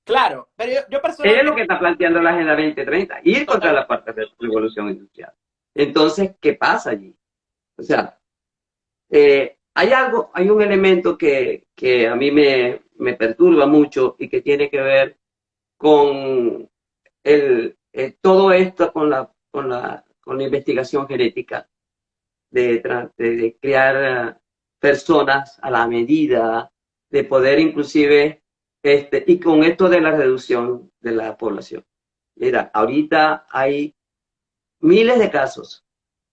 Claro, pero yo Es personalmente... lo que está planteando la Agenda 2030, ir contra la cuarta revolución industrial. Entonces, ¿qué pasa allí? O sea, hay un elemento que a mí me perturba mucho y que tiene que ver con todo esto, con la investigación genética, de crear personas a la medida, de poder inclusive, y con esto de la reducción de la población. Mira, ahorita hay miles de casos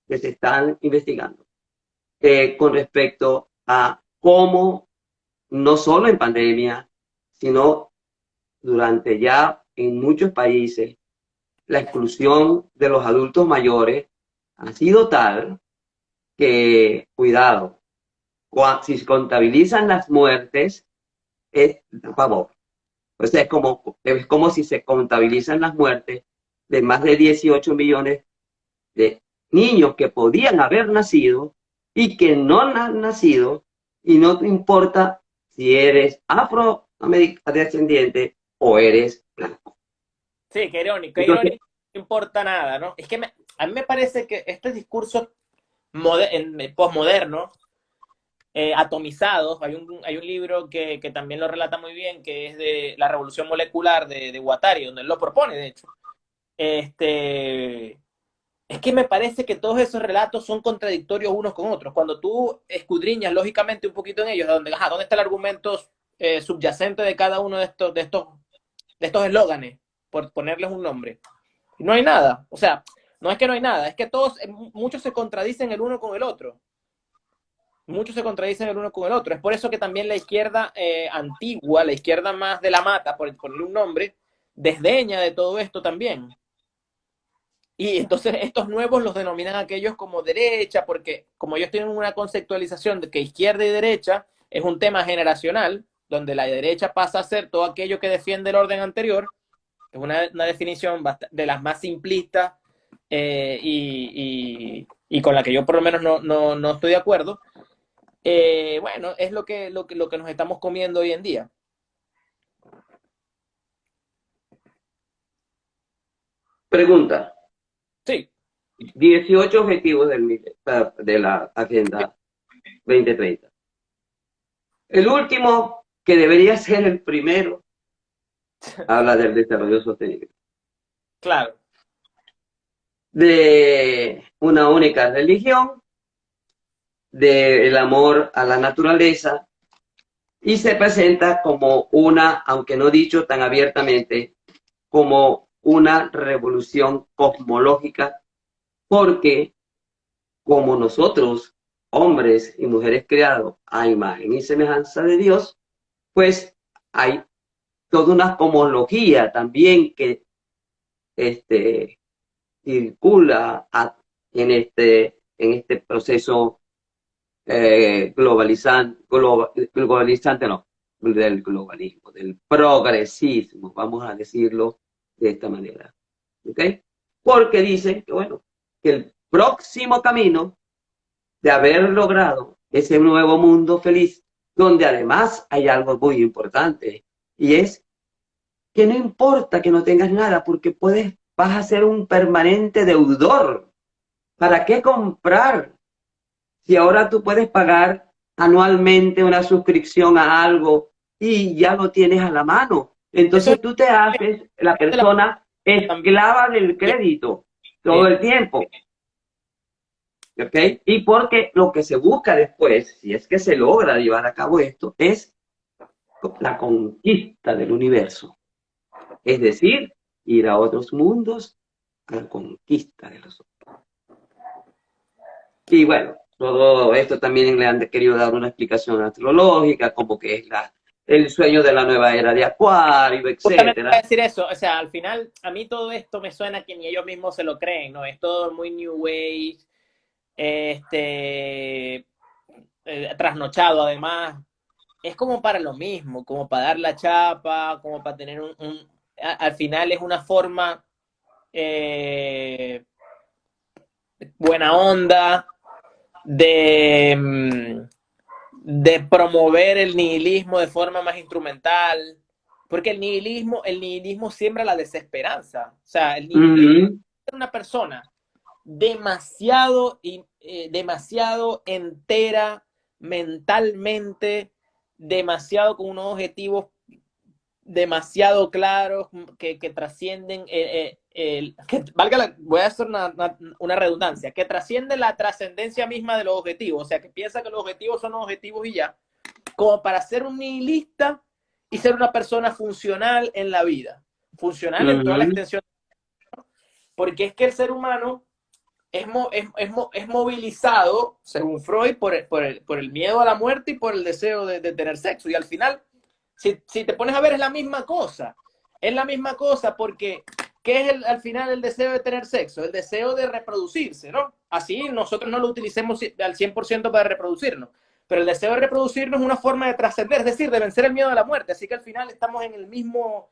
que se están investigando con respecto a cómo, no solo en pandemia, sino durante ya en muchos países, la exclusión de los adultos mayores ha sido tal que, cuidado, si se contabilizan las muertes, es a favor. O sea, es como si se contabilizan las muertes de más de 18 millones de niños que podían haber nacido y que no han nacido, y no te importa si eres afrodescendiente o eres blanco. Sí, qué irónico, Entonces, no importa nada, ¿no? Es que a mí me parece que este discurso postmoderno, atomizados, hay un libro que también lo relata muy bien, que es de la revolución molecular de Guattari, donde él lo propone, de hecho. Es que me parece que todos esos relatos son contradictorios unos con otros. Cuando tú escudriñas lógicamente un poquito en ellos, ¿dónde está el argumento subyacente de cada uno de estos eslóganes, por ponerles un nombre? No hay nada. O sea, no es que no hay nada, es que muchos se contradicen el uno con el otro. Muchos se contradicen el uno con el otro. Es por eso que también la izquierda antigua, la izquierda más de la mata, por ponerle un nombre, desdeña de todo esto también. Y entonces estos nuevos los denominan aquellos como derecha, porque como ellos tienen una conceptualización de que izquierda y derecha es un tema generacional, donde la derecha pasa a ser todo aquello que defiende el orden anterior, es una definición de las más simplistas y con la que yo por lo menos no estoy de acuerdo. Bueno, es lo que nos estamos comiendo hoy en día. pregunta. Sí. 18 objetivos de la Agenda 2030. El último, que debería ser el primero, habla del desarrollo sostenible. Claro. De una única religión, del amor a la naturaleza, y se presenta como aunque no dicho tan abiertamente, como una revolución cosmológica, porque como nosotros, hombres y mujeres creados a imagen y semejanza de Dios, pues hay toda una cosmología también que circula en este proceso globalizante, no, del globalismo, del progresismo, vamos a decirlo de esta manera. ¿Ok? Porque dicen que, bueno, que el próximo camino de haber logrado ese nuevo mundo feliz, donde además hay algo muy importante, y es que no importa que no tengas nada, porque vas a ser un permanente deudor. ¿Para qué comprar? Si ahora tú puedes pagar anualmente una suscripción a algo y ya lo tienes a la mano. Eso Entonces tú te haces la es la persona también. esclava del crédito todo el tiempo. ¿Ok? Y porque lo que se busca después, si es que se logra llevar a cabo esto, es la conquista del universo. Es decir, ir a otros mundos a la conquista de los otros. Y bueno, todo esto también le han querido dar una explicación astrológica, como que es el sueño de la nueva era de Acuario, Justamente voy a etcétera. decir eso, o sea, al final a mí todo esto me suena que ni ellos mismos se lo creen, ¿no? Es todo muy New Age, este, trasnochado además. Es como para lo mismo, como para dar la chapa, como para tener al final es una forma eh, buena onda de, de promover el nihilismo de forma más instrumental, porque el nihilismo siembra la desesperanza. O sea, el nihilismo Ujú. es una persona demasiado, demasiado entera mentalmente, demasiado con unos objetivos demasiado claros que trascienden, voy a hacer una redundancia, que trasciende la trascendencia misma de los objetivos, o sea, que piensa que los objetivos son los objetivos y ya, como para ser un nihilista y ser una persona funcional en la vida, funcional en toda la Ujú. extensión, porque es que el ser humano es movilizado, según Freud, por el miedo a la muerte y por el deseo de tener sexo. Y al final, si te pones a ver, es la misma cosa. Es la misma cosa porque, ¿qué es al final el deseo de tener sexo? El deseo de reproducirse, ¿no? Así nosotros no lo utilicemos al 100% para reproducirnos. Pero el deseo de reproducirnos es una forma de trascender, es decir, de vencer el miedo a la muerte. Así que al final estamos en el mismo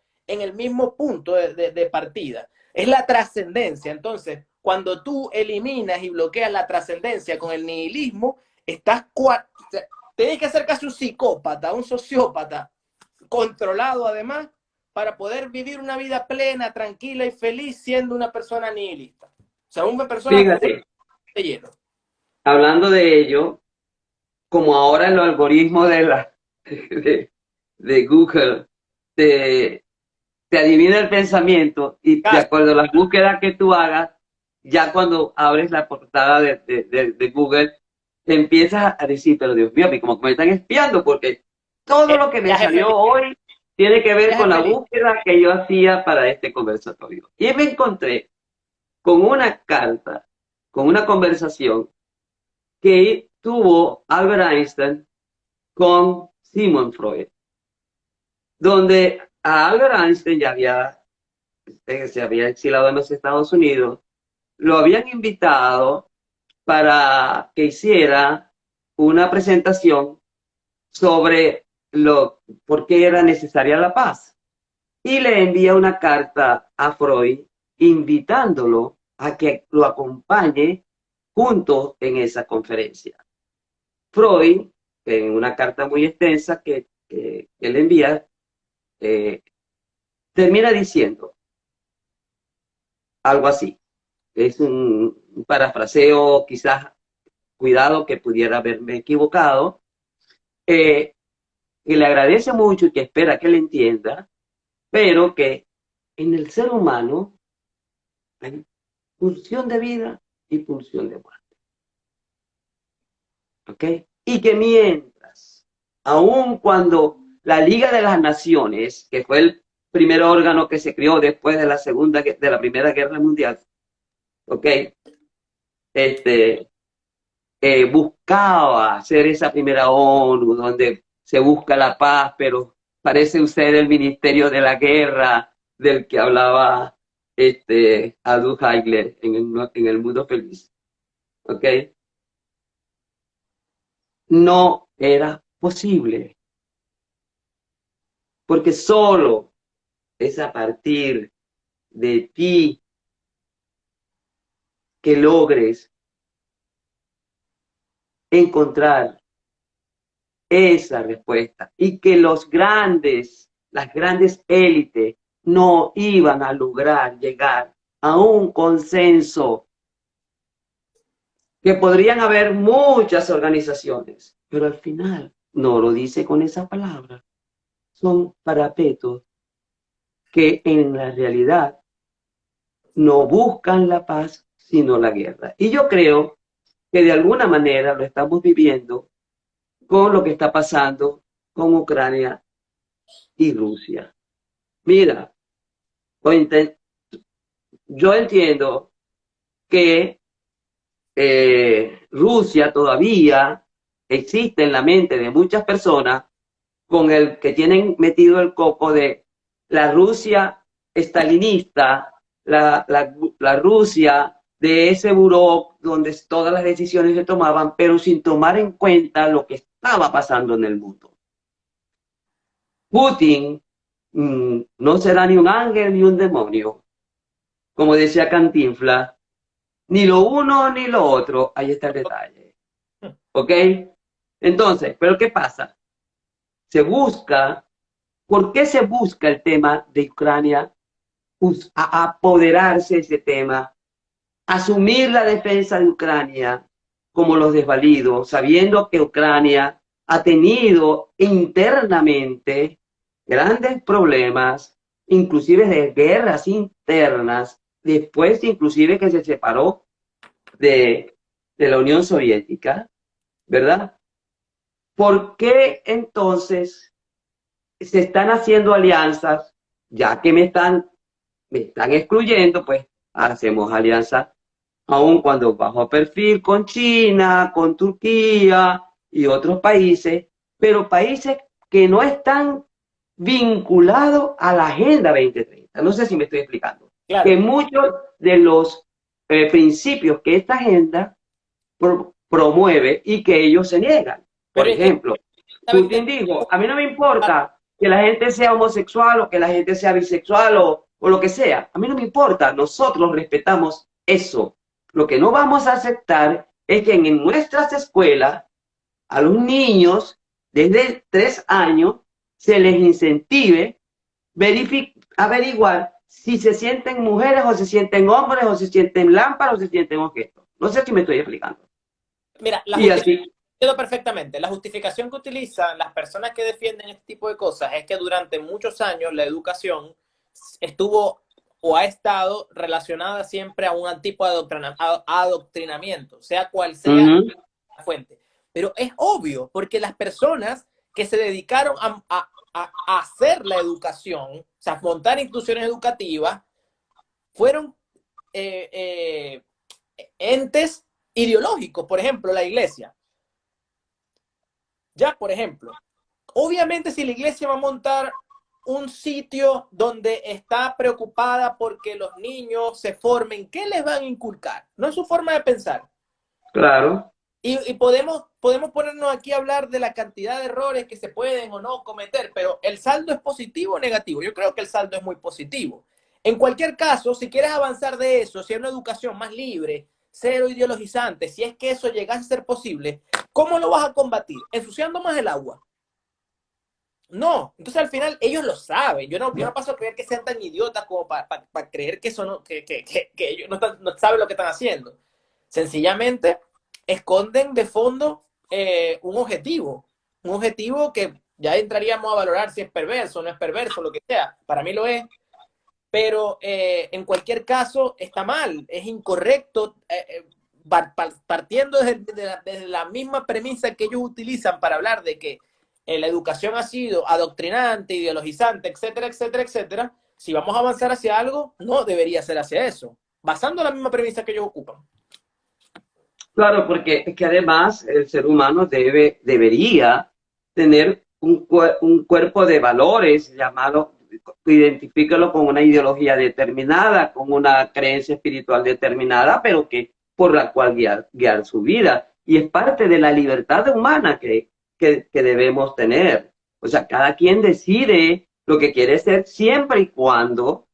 punto de partida. Es la trascendencia. Entonces, cuando tú eliminas y bloqueas la trascendencia con el nihilismo, tienes que ser casi un psicópata, un sociópata, controlado además, para poder vivir una vida plena, tranquila y feliz siendo una persona nihilista. O sea, una persona fuera Fíjate, de hielo. hablando de ello, como ahora el algoritmo de Google te, te adivina el pensamiento y de Claro, acuerdo a las búsquedas que tú hagas, ya cuando abres la portada de Google, te empiezas a decir, pero Dios mío, a mí como que me están espiando, porque todo el lo que me viaje salió feliz. hoy tiene que ver Viaje con la feliz. búsqueda que yo hacía para este conversatorio. Y me encontré con una carta, con una conversación que tuvo Albert Einstein con Sigmund Freud, donde a Albert Einstein ya se había exilado en los Estados Unidos, lo habían invitado para que hiciera una presentación sobre por qué era necesaria la paz. Y le envía una carta a Freud invitándolo a que lo acompañe juntos en esa conferencia. Freud, en una carta muy extensa que le envía, eh, termina diciendo algo así. Es un parafraseo, quizás, cuidado, que pudiera haberme equivocado, que le agradece mucho y que espera que le entienda, pero que en el ser humano hay pulsión de vida y pulsión de muerte. ¿Ok? Y que mientras, aun cuando la Liga de las Naciones, que fue el primer órgano que se creó después de la Primera Guerra Mundial, ¿ok? Este, buscaba hacer esa primera ONU donde se busca la paz, pero parece usted el Ministerio de la Guerra del que hablaba Adolf Hitler en el Mundo Feliz. ¿Ok? No era posible, porque solo es a partir de ti que logres encontrar esa respuesta y que las grandes élites no iban a lograr llegar a un consenso, que podrían haber muchas organizaciones, pero al final no lo dice con esa palabra. Son parapetos que en la realidad no buscan la paz, sino la guerra. Y yo creo que de alguna manera lo estamos viviendo con lo que está pasando con Ucrania y Rusia. Mira, yo entiendo que Rusia todavía existe en la mente de muchas personas con el que tienen metido el coco de la Rusia estalinista, la Rusia de ese buró donde todas las decisiones se tomaban, pero sin tomar en cuenta lo que estaba pasando en el mundo. Putin no será ni un ángel ni un demonio, como decía Cantinflas, ni lo uno ni lo otro, ahí está el detalle. ¿Ok? Entonces, ¿pero qué pasa? Se busca, ¿por qué se busca el tema de Ucrania? A apoderarse de ese tema, asumir la defensa de Ucrania como los desvalidos, sabiendo que Ucrania ha tenido internamente grandes problemas, inclusive de guerras internas, después inclusive que se separó de la Unión Soviética, ¿verdad? ¿Por qué entonces se están haciendo alianzas? Ya que me están excluyendo, pues hacemos alianzas aun cuando bajo perfil con China, con Turquía y otros países, pero países que no están vinculados a la Agenda 2030. No sé si me estoy explicando. Claro. Que muchos de los principios que esta agenda promueve y que ellos se niegan. Por Pero ejemplo, Putin dijo, a mí no me importa que la gente sea homosexual o que la gente sea bisexual o lo que sea. A mí no me importa, nosotros respetamos eso. Lo que no vamos a aceptar es que en nuestras escuelas a los niños desde 3 años se les incentive averiguar si se sienten mujeres o se sienten hombres o se sienten lámparas o se sienten objetos. No sé si me estoy explicando. Mira, Y así. entiendo perfectamente. La justificación que utilizan las personas que defienden este tipo de cosas es que durante muchos años la educación estuvo o ha estado relacionada siempre a un tipo de adoctrinamiento, sea cual sea la fuente. Pero es obvio, porque las personas que se dedicaron a hacer la educación, o sea, montar instituciones educativas, fueron entes ideológicos, por ejemplo, la iglesia. Ya, por ejemplo, obviamente si la iglesia va a montar un sitio donde está preocupada porque los niños se formen, ¿qué les van a inculcar? No es su forma de pensar. Claro. Y podemos ponernos aquí a hablar de la cantidad de errores que se pueden o no cometer, pero ¿el saldo es positivo o negativo? Yo creo que el saldo es muy positivo. En cualquier caso, si quieres avanzar de eso, si hay una educación más libre, cero ideologizante, si es que eso llegase a ser posible, ¿cómo lo vas a combatir? ¿Ensuciando más el agua? No, entonces al final ellos lo saben. Yo no paso a creer que sean tan idiotas como para creer que, eso no, que ellos no saben lo que están haciendo. Sencillamente esconden de fondo un objetivo que ya entraríamos a valorar si es perverso o no es perverso, lo que sea. Para mí lo es, pero en cualquier caso está mal, es incorrecto, partiendo desde la misma premisa que ellos utilizan para hablar de que la educación ha sido adoctrinante, ideologizante, etcétera, etcétera, etcétera. Si vamos a avanzar hacia algo, no debería ser hacia eso, basando la misma premisa que ellos ocupan. Claro, porque es que además el ser humano debería tener un cuerpo de valores llamado, identifícalo con una ideología determinada, con una creencia espiritual determinada, pero que por la cual guiar su vida. Y es parte de la libertad humana que debemos tener. O sea, cada quien decide lo que quiere ser siempre y cuando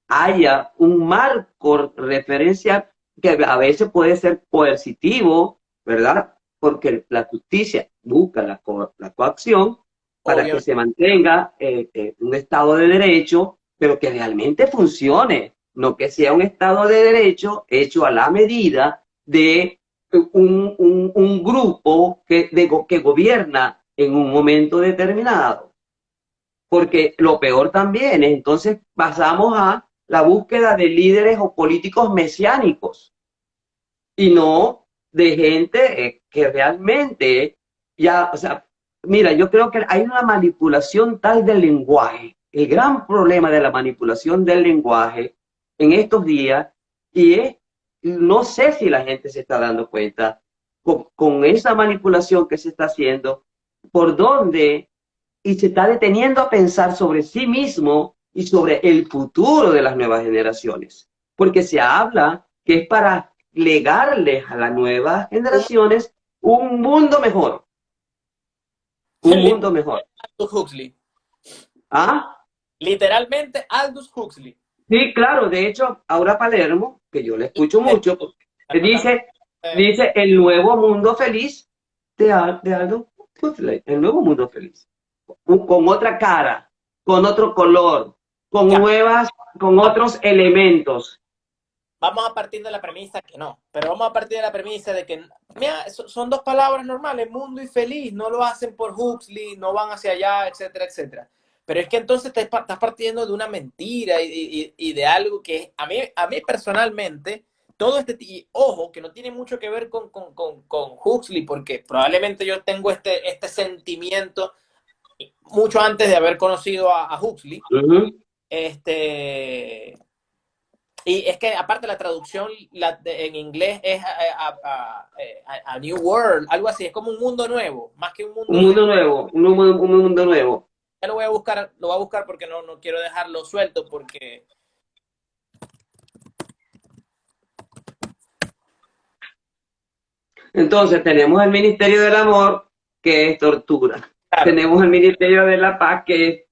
haya un marco referencial que a veces puede ser coercitivo, ¿verdad? Porque la justicia busca la coacción para que se mantenga un Estado de Derecho, pero que realmente funcione, no que sea un Estado de Derecho hecho a la medida de un grupo que gobierna en un momento determinado. Porque lo peor también es, entonces pasamos a la búsqueda de líderes o políticos mesiánicos y no de gente que realmente ya, o sea, mira, yo creo que hay una manipulación tal del lenguaje. El gran problema de la manipulación del lenguaje en estos días, y es, no sé si la gente se está dando cuenta con esa manipulación que se está haciendo, por dónde, y se está deteniendo a pensar sobre sí mismo y sobre el futuro de las nuevas generaciones. Porque se habla que es para legarles a las nuevas Un generaciones un mundo mejor, un mundo mejor. Aldous Huxley. ¿Ah? Literalmente Aldous Huxley. Sí, claro, de hecho, Aura Palermo, que yo le escucho mucho, Narcotráfico. dice el nuevo mundo feliz de Aldo Huxley, el nuevo mundo feliz, con otra cara, con otro color, con Ya, nuevas, con otros elementos. vamos a partir de la premisa que no, pero vamos a partir de la premisa de que, mira, son dos palabras normales, mundo y feliz, no lo hacen por Huxley, no van hacia allá, etcétera, etcétera. Pero es que entonces te estás partiendo de una mentira y de algo que a mí personalmente, todo y ojo, que no tiene mucho que ver con Huxley, porque probablemente yo tengo este sentimiento mucho antes de haber conocido a Huxley. Uh -huh. Este, y es que aparte la traducción en inglés es a New World, algo así, es como un mundo nuevo, más que un Un mundo feliz. mundo nuevo, un mundo nuevo. Ya lo voy a buscar porque no quiero dejarlo suelto porque... Entonces tenemos el Ministerio del Amor, que es tortura. Claro, Tenemos el Ministerio de la Paz, que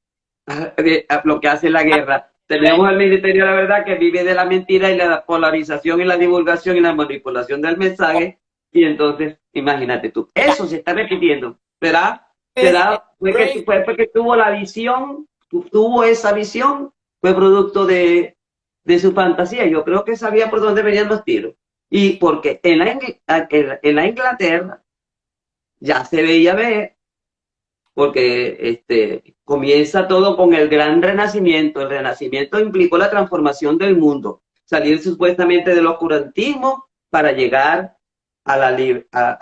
es lo que hace la guerra. la, Tenemos el Ministerio de la Verdad, que vive de la mentira y la polarización y la divulgación y la manipulación del mensaje. Y entonces, imagínate tú, eso se está repitiendo. Fue porque tuvo la visión, tuvo esa visión, fue producto de su fantasía. Yo creo que sabía por dónde venían los tiros. Y porque en la Inglaterra ya se veía ver, porque comienza todo con el gran renacimiento. El renacimiento implicó la transformación del mundo, salir supuestamente del oscurantismo para llegar a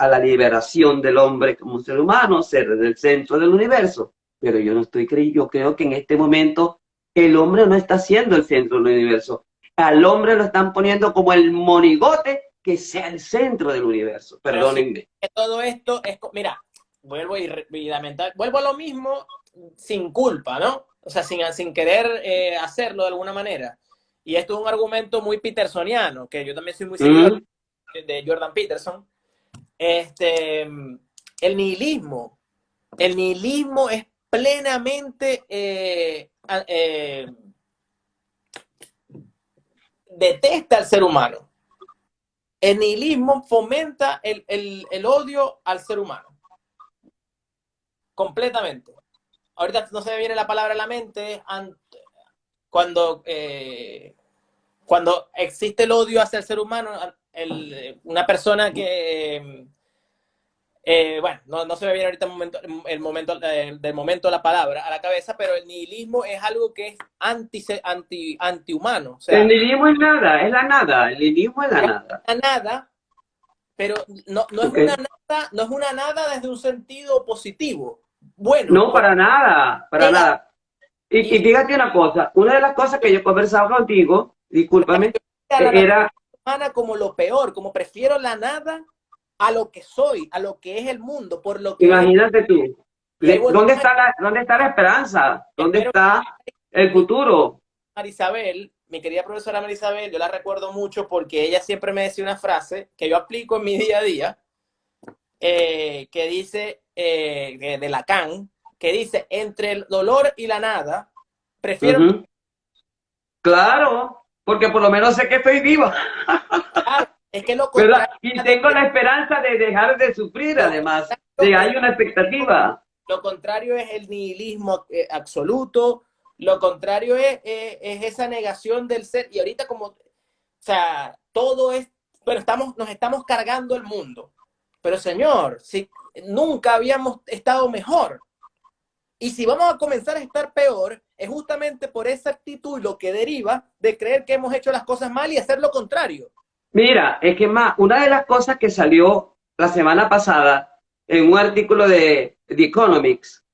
la liberación del hombre como ser humano, ser del centro del universo. Pero yo no estoy creyendo, yo creo que en este momento el hombre no está siendo el centro del universo. Al hombre lo están poniendo como el monigote que sea el centro del universo. pero sí, Perdónenme. que todo esto es... Mira, vuelvo a lo mismo sin culpa, ¿no? O sea, sin querer hacerlo de alguna manera. Y esto es un argumento muy petersoniano, que yo también soy muy seguidor Mm. de Jordan Peterson. El nihilismo. El nihilismo es plenamente detesta al ser humano. El nihilismo fomenta el odio al ser humano. Completamente. Ahorita no se me viene la palabra a la mente cuando, cuando existe el odio hacia el ser humano, una persona que bueno, no se me viene ahorita del momento la palabra a la cabeza, pero el nihilismo es algo que es antihumano. O El sea, nihilismo es nada, es la nada. El nihilismo es la es nada. una nada, pero ¿Okay? no es una nada desde un sentido positivo. Bueno, No, para nada, para nega, nada. Y y fíjate una cosa, una de las cosas que yo conversaba contigo, discúlpame, a la era, naturaleza humana como lo peor, como prefiero la nada a lo que soy, a lo que es el mundo, por lo que es el... imagínate tú, Y ahí volvemos dónde está la esperanza? ¿Dónde espero está el que futuro? Marisabel, mi querida profesora Marisabel, yo la recuerdo mucho porque ella siempre me decía una frase que yo aplico en mi día a día, que dice, de Lacan, que dice, entre el dolor y la nada, prefiero... Ujú. Claro, porque por lo menos sé que estoy viva, Claro, es que ¿verdad? Y tengo la esperanza de dejar de sufrir, lo además, contrario de es hay una expectativa. lo contrario es el nihilismo absoluto, lo contrario es esa negación del ser, y ahorita como, o sea, todo es, bueno, nos estamos cargando el mundo, pero señor, si nunca habíamos estado mejor, y si vamos a comenzar a estar peor, es justamente por esa actitud y lo que deriva de creer que hemos hecho las cosas mal y hacer lo contrario. Mira, es que más, una de las cosas que salió la semana pasada en un artículo The Economics,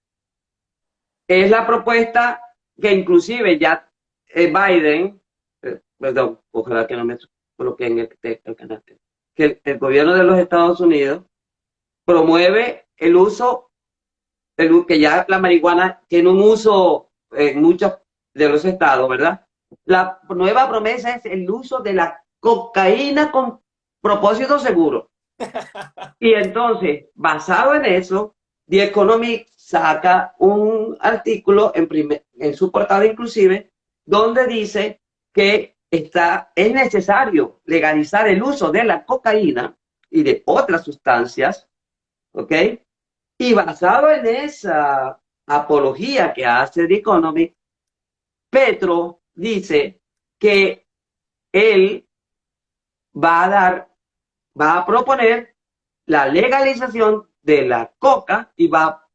es la propuesta que inclusive ya Biden, perdón, ojalá que no me coloque en el canal, que el gobierno de los Estados Unidos promueve el uso, que ya la marihuana tiene un uso en muchos de los estados, ¿verdad? La nueva promesa es el uso de la cocaína con propósito seguro. Y entonces, basado en eso, The Economic saca un artículo en su portada inclusive, donde dice que es necesario legalizar el uso de la cocaína y de otras sustancias, ¿ok? Y basado en esa apología que hace The Economic, Petro dice que él va a proponer la legalización de la coca y va a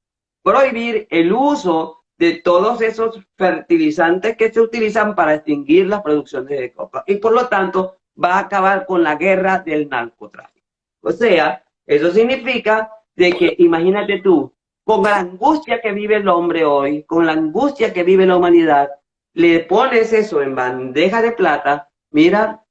prohibir el uso de todos esos fertilizantes que se utilizan para extinguir las producciones de coca. Y por lo tanto, va a acabar con la guerra del narcotráfico. O sea, eso significa de que, imagínate tú, con la angustia que vive el hombre hoy, con la angustia que vive la humanidad, le pones eso en bandeja de plata, mira,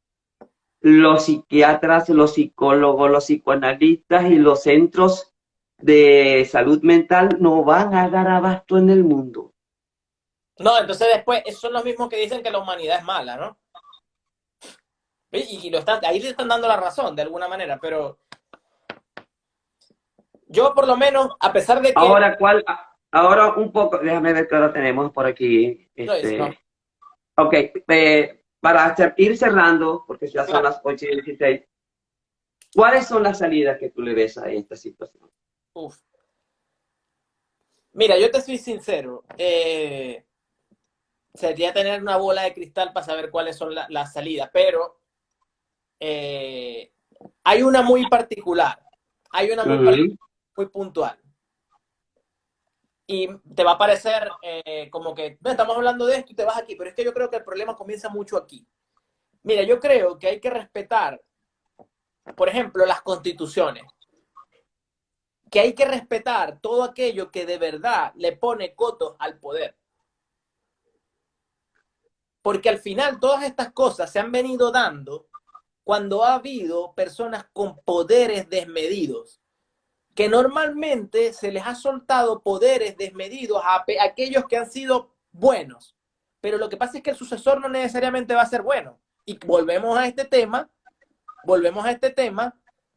los psiquiatras, los psicólogos, los psicoanalistas y los centros de salud mental no van a dar abasto en el mundo. No, entonces después, esos son los mismos que dicen que la humanidad es mala, ¿no? Y ahí le están dando la razón, de alguna manera, pero yo por lo menos, a pesar de que... Ahora un poco, déjame ver qué hora tenemos por aquí. No, Ok, para ir cerrando, porque ya son claro. las 8:16, ¿cuáles son las salidas que tú le ves a esta situación? Uf. Mira, yo te soy sincero. Sería tener una bola de cristal para saber cuáles son las salidas, pero hay una muy particular. Hay una muy puntual. Y te va a parecer como que estamos hablando de esto y te vas aquí, pero es que yo creo que el problema comienza mucho aquí. Mira, yo creo que hay que respetar, por ejemplo, las constituciones, que hay que respetar todo aquello que de verdad le pone cotos al poder. Porque al final todas estas cosas se han venido dando cuando ha habido personas con poderes desmedidos, que normalmente se les ha soltado poderes desmedidos a aquellos que han sido buenos. Pero lo que pasa es que el sucesor no necesariamente va a ser bueno. Y volvemos a este tema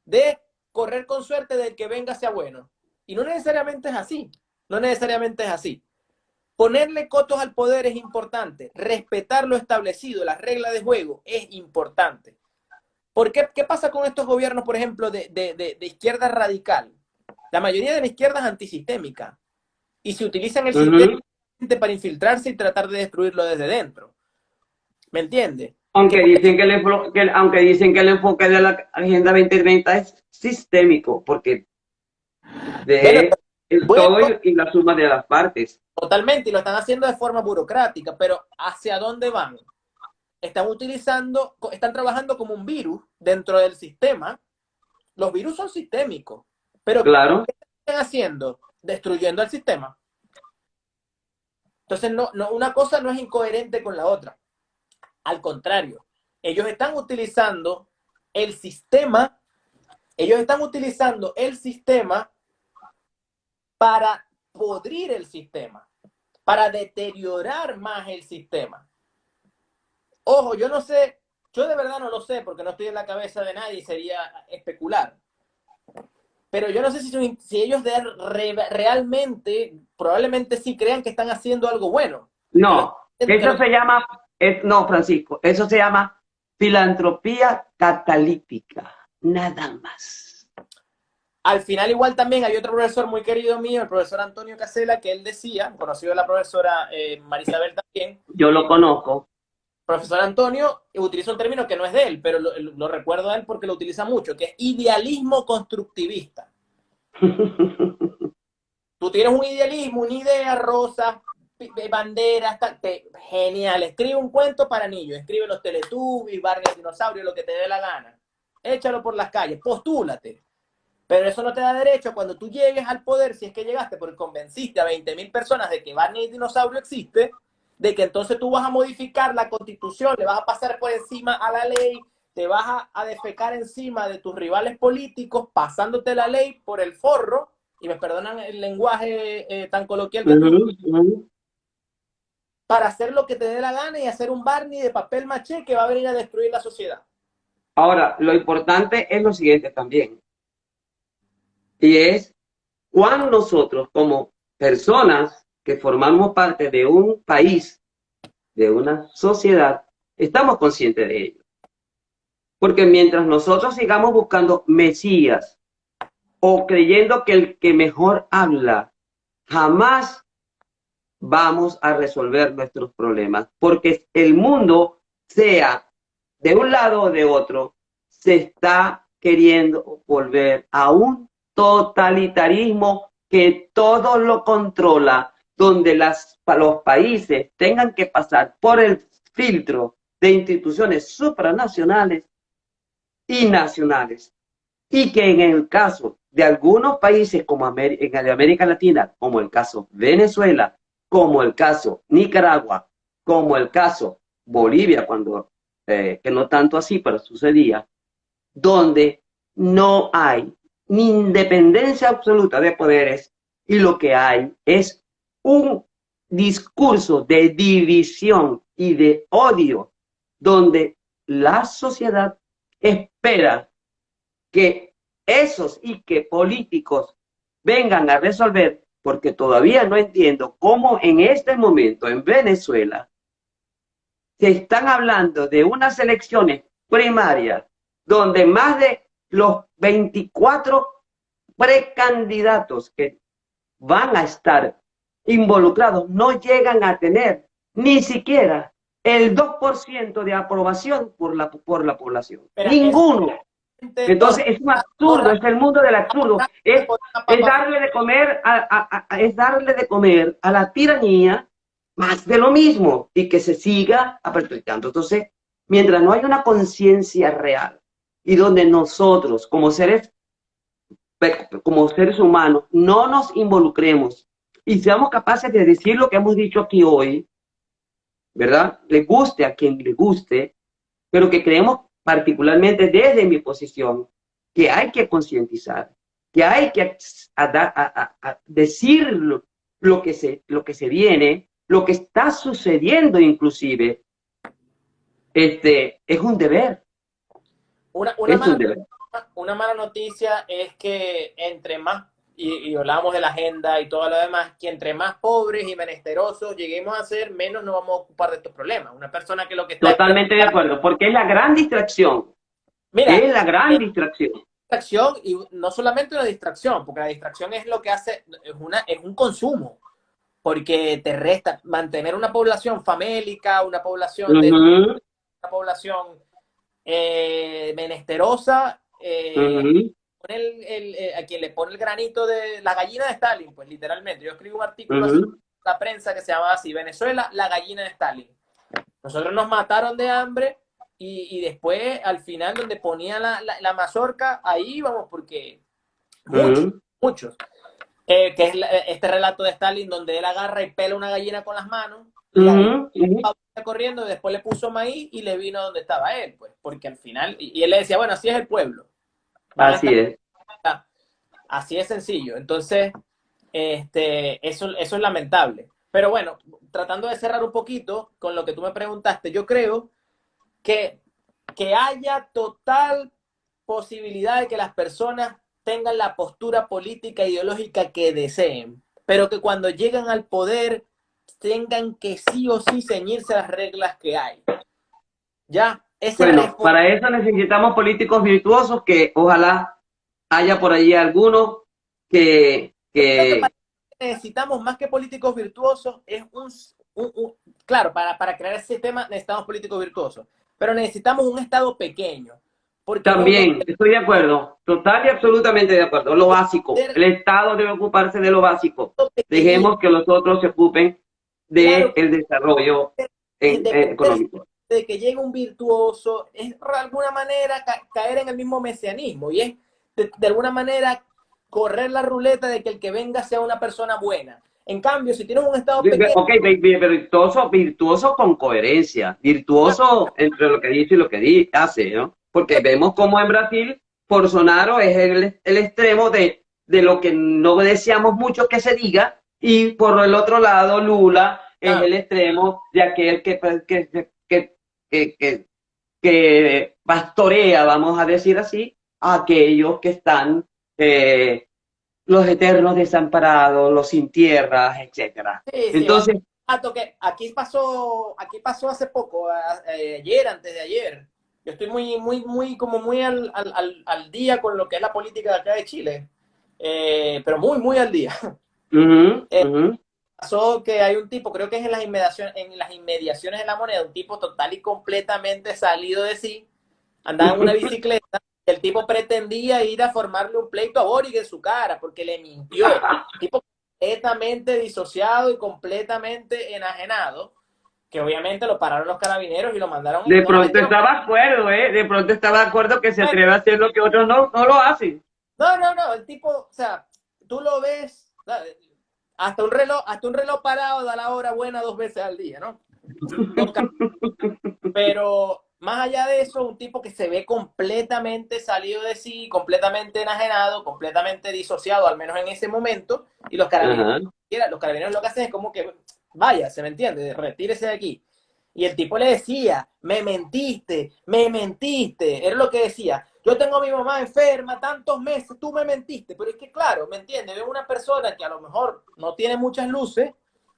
de correr con suerte del que venga sea bueno. Y no necesariamente es así. No necesariamente es así. Ponerle cotos al poder es importante. Respetar lo establecido, las reglas de juego, es importante. ¿Por qué? ¿Qué pasa con estos gobiernos, por ejemplo, de izquierda radical? La mayoría de la izquierda es antisistémica y se utilizan el sistema para infiltrarse y tratar de destruirlo desde dentro. ¿Me entiendes? Aunque dicen que el enfoque de la Agenda 2030 es sistémico, porque Bueno, de bueno, todo y la suma de las partes. totalmente, y lo están haciendo de forma burocrática, pero ¿hacia dónde van? Están trabajando como un virus dentro del sistema. Los virus son sistémicos, pero Claro. ¿qué están haciendo? Destruyendo el sistema. Entonces, una cosa no es incoherente con la otra. Al contrario, ellos están utilizando el sistema, para podrir el sistema, para deteriorar más el sistema. Ojo, yo no sé, yo de verdad no lo sé porque no estoy en la cabeza de nadie y sería especular. Pero yo no sé si ellos realmente, probablemente sí crean que están haciendo algo bueno. No, eso se llama, no, Francisco, eso se llama filantropía catalítica, nada más. Al final igual también hay otro profesor muy querido mío, el profesor Antonio Casela, que él decía, conocido de la profesora Marisabel también. Yo lo conozco. Profesor Antonio utiliza un término que no es de él, pero lo recuerdo a él porque lo utiliza mucho, que es idealismo constructivista. Tú tienes un idealismo, una idea, rosas, banderas, genial. Escribe un cuento para niños, escribe los Teletubbies, Barney el dinosaurio, lo que te dé la gana. Échalo por las calles, postúlate. Pero eso no te da derecho cuando tú llegues al poder, si es que llegaste porque convenciste a 20.000 personas de que Barney el dinosaurio existe, de que entonces tú vas a modificar la constitución, le vas a pasar por encima a la ley, te vas a defecar encima de tus rivales políticos, pasándote la ley por el forro, y me perdonan el lenguaje tan coloquial que tú, para hacer lo que te dé la gana y hacer un Barney de papel maché que va a venir a destruir la sociedad. Ahora, lo importante es lo siguiente también, y es cuando nosotros como personas que formamos parte de un país, de una sociedad, estamos conscientes de ello. Porque mientras nosotros sigamos buscando mesías o creyendo que el que mejor habla, jamás vamos a resolver nuestros problemas. Porque el mundo, sea de un lado o de otro, se está queriendo volver a un totalitarismo que todo lo controla, donde los países tengan que pasar por el filtro de instituciones supranacionales y nacionales. Y que en el caso de algunos países como en América Latina, como el caso Venezuela, como el caso Nicaragua, como el caso Bolivia, que no tanto así, pero sucedía, donde no hay ni independencia absoluta de poderes y lo que hay es un discurso de división y de odio, donde la sociedad espera que esos y que políticos vengan a resolver, porque todavía no entiendo cómo en este momento en Venezuela se están hablando de unas elecciones primarias donde más de los 24 precandidatos que van a estar involucrados no llegan a tener ni siquiera el 2% de aprobación por la población. Pero Ninguno. Entonces entonces, es un absurdo, es el mundo del absurdo, es darle de comer a la tiranía más de lo mismo y que se siga perpetuando. Entonces, mientras no hay una conciencia real y donde nosotros como seres humanos no nos involucremos y seamos capaces de decir lo que hemos dicho aquí hoy, ¿verdad? Le guste a quien le guste, pero que creemos particularmente desde mi posición que hay que concientizar, que hay que decir lo que se viene, lo que está sucediendo inclusive, es un deber, Una, una es un mala, deber. una mala noticia es que entre más, y hablamos de la agenda y todo lo demás, que entre más pobres y menesterosos lleguemos a ser, menos nos vamos a ocupar de estos problemas. Una persona que lo que está es Totalmente de acuerdo, porque es la gran distracción, mira, es la gran distracción. distracción y no solamente una distracción, porque la distracción es lo que hace, es un consumo, porque te resta mantener una población famélica, una población de Uh-huh, una población menesterosa, uh-huh, a quien le pone el granito de la gallina de Stalin, pues literalmente. Yo escribí un artículo así en uh-huh, la prensa que se llamaba así, Venezuela, la gallina de Stalin. Nosotros nos mataron de hambre y después al final donde ponía la mazorca, ahí íbamos porque muchos, uh-huh, muchos. Que es este relato de Stalin donde él agarra y pela una gallina con las manos y la gallina uh-huh, uh-huh. va corriendo y después le puso maíz y le vino donde estaba él, pues, porque al final, y él le decía, bueno, así es el pueblo, van a Así estar, es. así es sencillo. Entonces, eso es lamentable. Pero bueno, tratando de cerrar un poquito con lo que tú me preguntaste, yo creo que, que haya total posibilidad de que las personas tengan la postura política e ideológica que deseen, pero que cuando llegan al poder tengan que sí o sí ceñirse a las reglas que hay. Ya, ese Bueno, reforma. para eso necesitamos políticos virtuosos que ojalá haya por allí algunos que, Creo que que necesitamos más que políticos virtuosos, es claro, para crear ese sistema necesitamos políticos virtuosos, pero necesitamos un Estado pequeño, porque no también estoy de acuerdo, total y absolutamente de acuerdo, lo básico, el ser Estado debe ocuparse de lo básico, pequeñito, dejemos que los otros se ocupen claro, del desarrollo depender económico. de que llegue un virtuoso, es de alguna manera caer en el mismo mesianismo, y es de alguna manera correr la ruleta de que el que venga sea una persona buena. En cambio, si tienes un Estado pequeño... Ok, pero virtuoso, virtuoso con coherencia, virtuoso entre lo que dice y lo que hace, ¿no? Porque vemos como en Brasil Bolsonaro es el extremo de lo que no deseamos mucho que se diga, y por el otro lado Lula es el extremo de aquel que pastorea, vamos a decir así, a aquellos que están los eternos desamparados, los sin tierras, etcétera. Sí, sí, Entonces, que aquí pasó hace poco, ayer, antes de ayer. Yo estoy como muy al día con lo que es la política de acá de Chile, pero muy al día. uh-huh, uh-huh. Pasó que hay un tipo, creo que es en las inmediaciones de la Moneda, un tipo total y completamente salido de sí, andaba en una bicicleta, el tipo pretendía ir a formarle un pleito a Boric en su cara, porque le mintió. El tipo completamente disociado y completamente enajenado, que obviamente lo pararon los carabineros y lo mandaron, De no lo pronto metieron. estaba de acuerdo, ¿eh? De pronto estaba de acuerdo que se atreve a hacer lo que otros no lo hacen. No, el tipo, o sea, tú lo ves, hasta un reloj parado da la hora buena 2 veces al día, ¿no? Pero más allá de eso, un tipo que se ve completamente salido de sí, completamente enajenado, completamente disociado, al menos en ese momento, y Ajá. los carabineros lo que hacen es como que, vaya, ¿se me entiende? Retírese de aquí. Y el tipo le decía, me mentiste, era lo que decía. Yo tengo a mi mamá enferma tantos meses, tú me mentiste. Pero es que, claro, ¿me entiendes? Ven una persona que a lo mejor no tiene muchas luces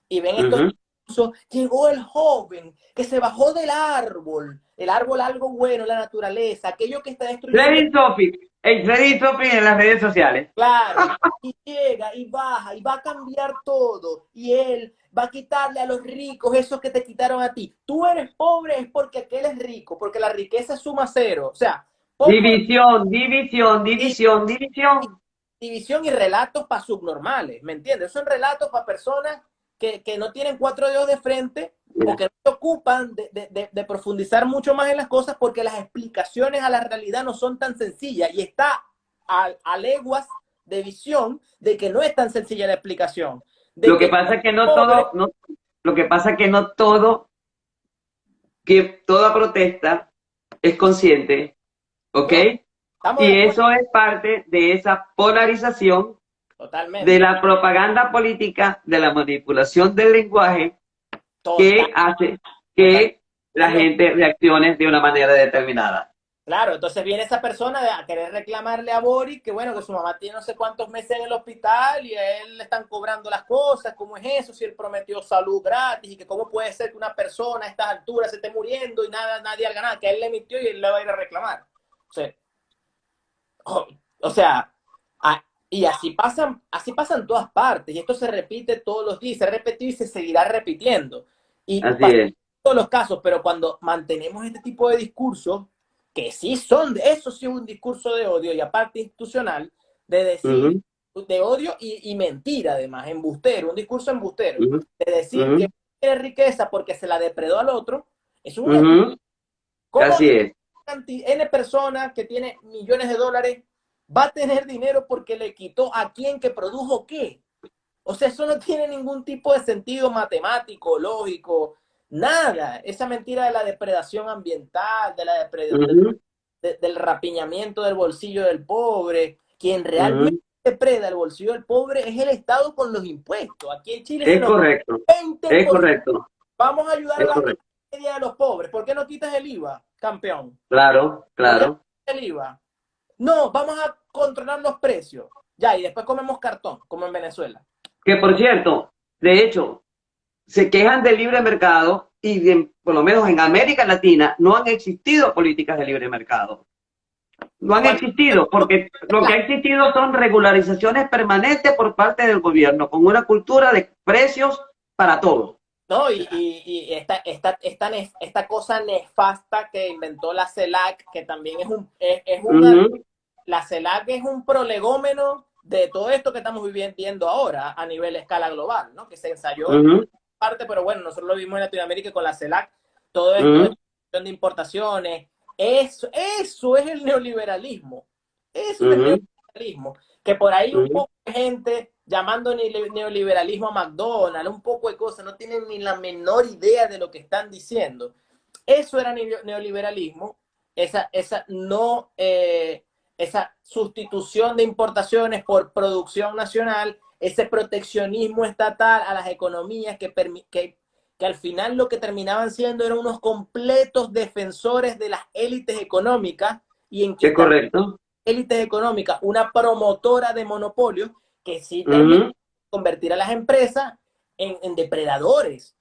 y ven estos Uh-huh. llegó el joven que se bajó del árbol, el árbol algo bueno, la naturaleza, aquello que está destruyendo, Trading topic. El trading topic en las redes sociales. claro, y llega y baja y va a cambiar todo, y él va a quitarle a los ricos esos que te quitaron a ti. Tú eres pobre es porque aquel es rico, porque la riqueza suma cero. O sea, poco División, división, división, división. división y relatos para subnormales, ¿me entiendes? Son relatos para personas que no tienen cuatro dedos de frente o que no se ocupan de profundizar mucho más en las cosas porque las explicaciones a la realidad no son tan sencillas y está a leguas de visión de que no es tan sencilla la explicación. De Lo que que pasa es que no pobre, todo, lo que pasa es que no todo, que toda protesta es consciente, ¿ok? no, estamos de Y acuerdo eso es parte de esa polarización, de totalmente, la propaganda política, de la manipulación del lenguaje total, que hace total. que la gente reaccione de una manera determinada. Claro, entonces viene esa persona a querer reclamarle a Boris que bueno, que su mamá tiene no sé cuántos meses en el hospital y a él le están cobrando las cosas, ¿cómo es eso? Si él prometió salud gratis y que cómo puede ser que una persona a estas alturas se esté muriendo y nadie haga nada, que a él le mintió y él le va a ir a reclamar. O sea, o sea y así pasan en todas partes y esto se repite todos los días, se ha repetido y se seguirá repitiendo. Y Así pasa es. en todos los casos, pero cuando mantenemos este tipo de discursos que sí son, eso sí es un discurso de odio y aparte institucional, de decir, Uh-huh, de odio y mentira además, embustero, un discurso embustero, uh-huh, de decir uh-huh, que tiene riqueza porque se la depredó al otro, es un embustero. uh-huh. ¿Cómo Así es. N persona que tiene millones de dólares va a tener dinero porque le quitó a quien que produjo qué? O sea, eso no tiene ningún tipo de sentido matemático, lógico, nada. Esa mentira de la depredación ambiental, Uh-huh, del rapiñamiento del bolsillo del pobre, quien realmente uh-huh. depreda el bolsillo del pobre es el Estado con los impuestos. Aquí en Chile se Es nos correcto, es 20%. correcto, Vamos a ayudar a es la correcto. media de los pobres. ¿Por qué no quitas el IVA, campeón? Claro, ¿Por qué no claro. quitas el IVA? No, vamos a controlar los precios. Ya, y después comemos cartón, como en Venezuela. Que por cierto, de hecho, se quejan del libre mercado y por lo menos en América Latina no han existido políticas de libre mercado. No han Cuando existido, porque lo que ha existido son regularizaciones permanentes por parte del gobierno, con una cultura de precios para todos. ¿no? Y esta cosa nefasta que inventó la CELAC, que también es una, Uh-huh, la CELAC es un prolegómeno de todo esto que estamos viviendo ahora a nivel escala global, ¿no? Que se ensayó en uh-huh, parte, pero bueno, nosotros lo vimos en Latinoamérica con la CELAC, todo esto uh-huh. de importaciones, eso es el neoliberalismo. Eso es ujú, neoliberalismo. Que por ahí un ujú. poco de gente llamando neoliberalismo a McDonald's, un poco de cosas, no tienen ni la menor idea de lo que están diciendo. Eso era neoliberalismo, esa no, esa sustitución de importaciones por producción nacional, ese proteccionismo estatal a las economías que al final lo que terminaban siendo eran unos completos defensores de las élites económicas y en Es quitar correcto. élites económicas, una promotora de monopolios que sí termina de Ujú. convertir a las empresas en depredadores.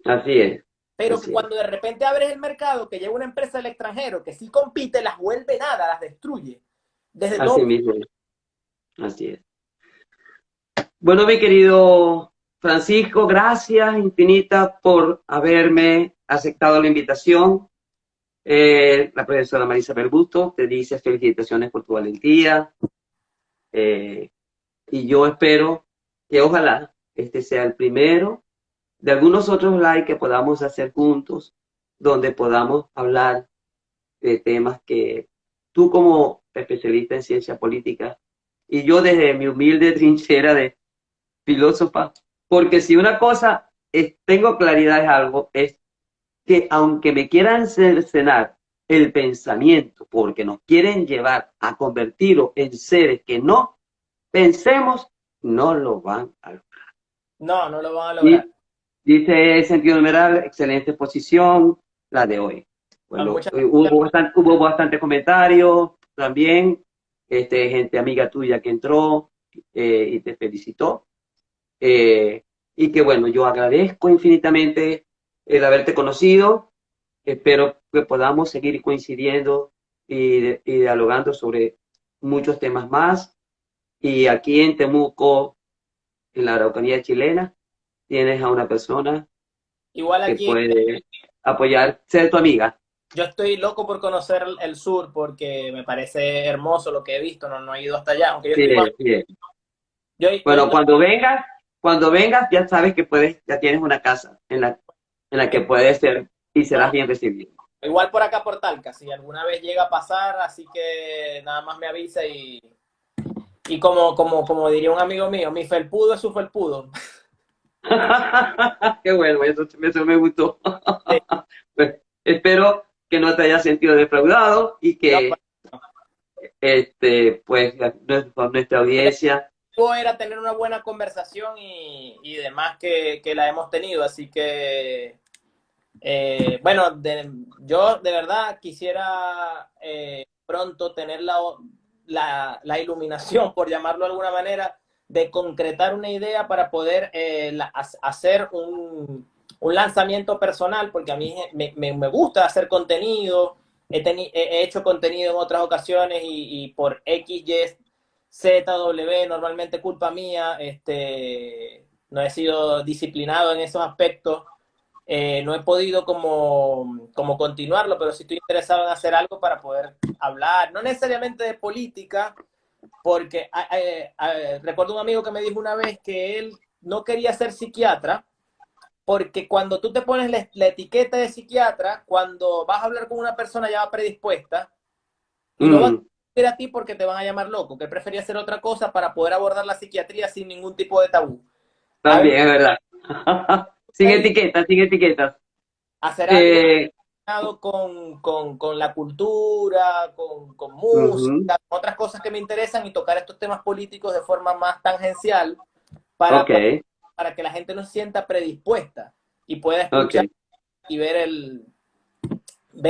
Así es, Pero que así es. cuando de repente abres el mercado, que llega una empresa del extranjero que sí compite, las vuelve nada, las destruye. Desde Así todo. mismo es. Así es. Bueno, mi querido Francisco, gracias infinitas por haberme aceptado la invitación. La profesora Marisa Berbusto te dice felicitaciones por tu valentía. eh, y yo espero que ojalá este sea el primero de algunos otros live que podamos hacer juntos, donde podamos hablar de temas que tú como especialista en ciencia política y yo desde mi humilde trinchera de filósofa, porque si una cosa tengo claridad es algo, es que aunque me quieran cercenar el pensamiento, porque nos quieren llevar a convertirlo en seres que no pensemos, no lo van a lograr. No, no lo van a lograr. Y dice el sentido numeral, excelente exposición, la de hoy. No, Bueno, muchas hubo bastante comentarios también, gente amiga tuya que entró y te felicitó. Eh, y que bueno, yo agradezco infinitamente el haberte conocido. Espero que podamos seguir coincidiendo y dialogando sobre muchos temas más. Y aquí en Temuco, en la Araucanía chilena, tienes a una persona igual que aquí, puede apoyar, ser tu amiga. yo estoy loco por conocer el sur porque me parece hermoso lo que he visto, no, no he ido hasta allá, aunque yo estoy más, Bien, bien. yo Bueno, estoy cuando vengas, ya sabes que puedes, ya tienes una casa en la que puedes ser y serás no, bien recibido. igual por acá por Talca, si alguna vez llega a pasar, así que nada más me avisa y como diría un amigo mío, mi felpudo es su felpudo. Qué bueno, eso me gustó. Sí, Pues, espero que no te hayas sentido defraudado y no, que pues nuestra audiencia. era tener una buena conversación y demás que la hemos tenido, así que bueno, yo de verdad quisiera pronto tener la iluminación, por llamarlo de alguna manera, de concretar una idea para poder hacer un lanzamiento personal, porque a mí me gusta hacer contenido, he hecho contenido en otras ocasiones y por X, Y, Z, W, normalmente culpa mía, no he sido disciplinado en esos aspectos. No he podido como continuarlo, pero sí estoy interesado en hacer algo para poder hablar, no necesariamente de política, porque recuerdo un amigo que me dijo una vez que él no quería ser psiquiatra, porque cuando tú te pones la etiqueta de psiquiatra, cuando vas a hablar con una persona ya va predispuesta, y no van mm, a ir a ti porque te van a llamar loco, que él prefería hacer otra cosa para poder abordar la psiquiatría sin ningún tipo de tabú. A mí me También es verdad. Sin gusta etiquetas, sin etiquetas. hacer algo Eh, con la cultura, con Ujú, música, con otras cosas que me interesan y tocar estos temas políticos de forma más tangencial para, ok, para, para que la gente no se sienta predispuesta y pueda ok. escuchar y ver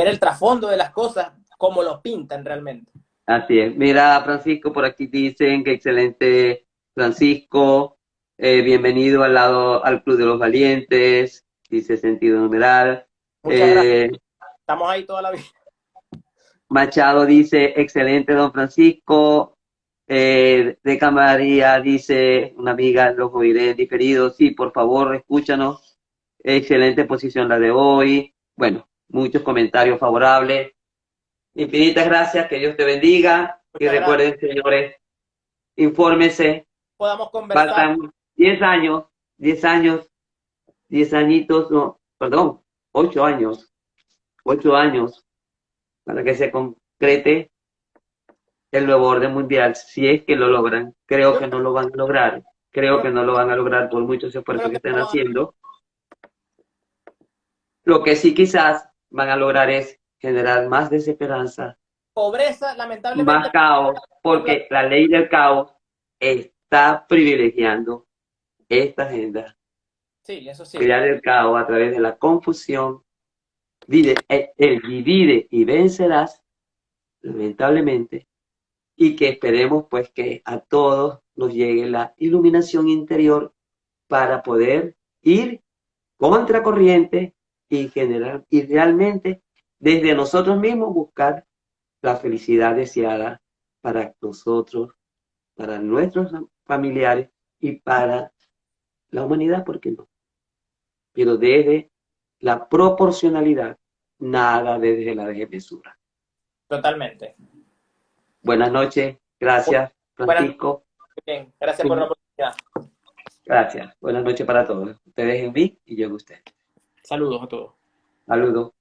el trasfondo de las cosas como lo pintan realmente. Así es. Mira, Francisco, por aquí dicen que excelente, Francisco. Bienvenido al Club de los Valientes, dice sentido numeral. Muchas gracias. Eh, Estamos ahí toda la vida. Machado dice, excelente, don Francisco. De Camaría dice, una amiga, los oiré en diferido. Sí, por favor, escúchanos. Excelente posición la de hoy. Bueno, muchos comentarios favorables. Infinitas gracias, que Dios te bendiga. Y Muchas gracias. recuerden, señores, infórmese. Podamos conversar. Faltan 10 años, 10 años, 10 añitos, no, perdón, 8 años, 8 años para que se concrete el nuevo orden mundial, si es que lo logran. Creo Yo que no lo van a lograr. Creo creo, que no lo van a lograr por muchos yo esfuerzos creo que que estén no lo van a... haciendo. Lo que sí quizás van a lograr es generar más desesperanza, Pobreza, lamentablemente, más caos, pobla- porque la ley del caos está privilegiando esta agenda, sí, eso sí, crear el caos a través de la confusión, el divide y vencerás, lamentablemente, y que esperemos pues que a todos nos llegue la iluminación interior para poder ir contracorriente y generar, y realmente desde nosotros mismos buscar la felicidad deseada para nosotros, para nuestros familiares y para la humanidad, ¿por qué no? Pero desde la proporcionalidad, nada desde la desmesura. totalmente. Buenas noches, gracias, Buenas noches, Francisco. bien, gracias por la oportunidad. Gracias. Buenas noches para todos. Ustedes en mí y yo en usted. Saludos a todos. Saludos.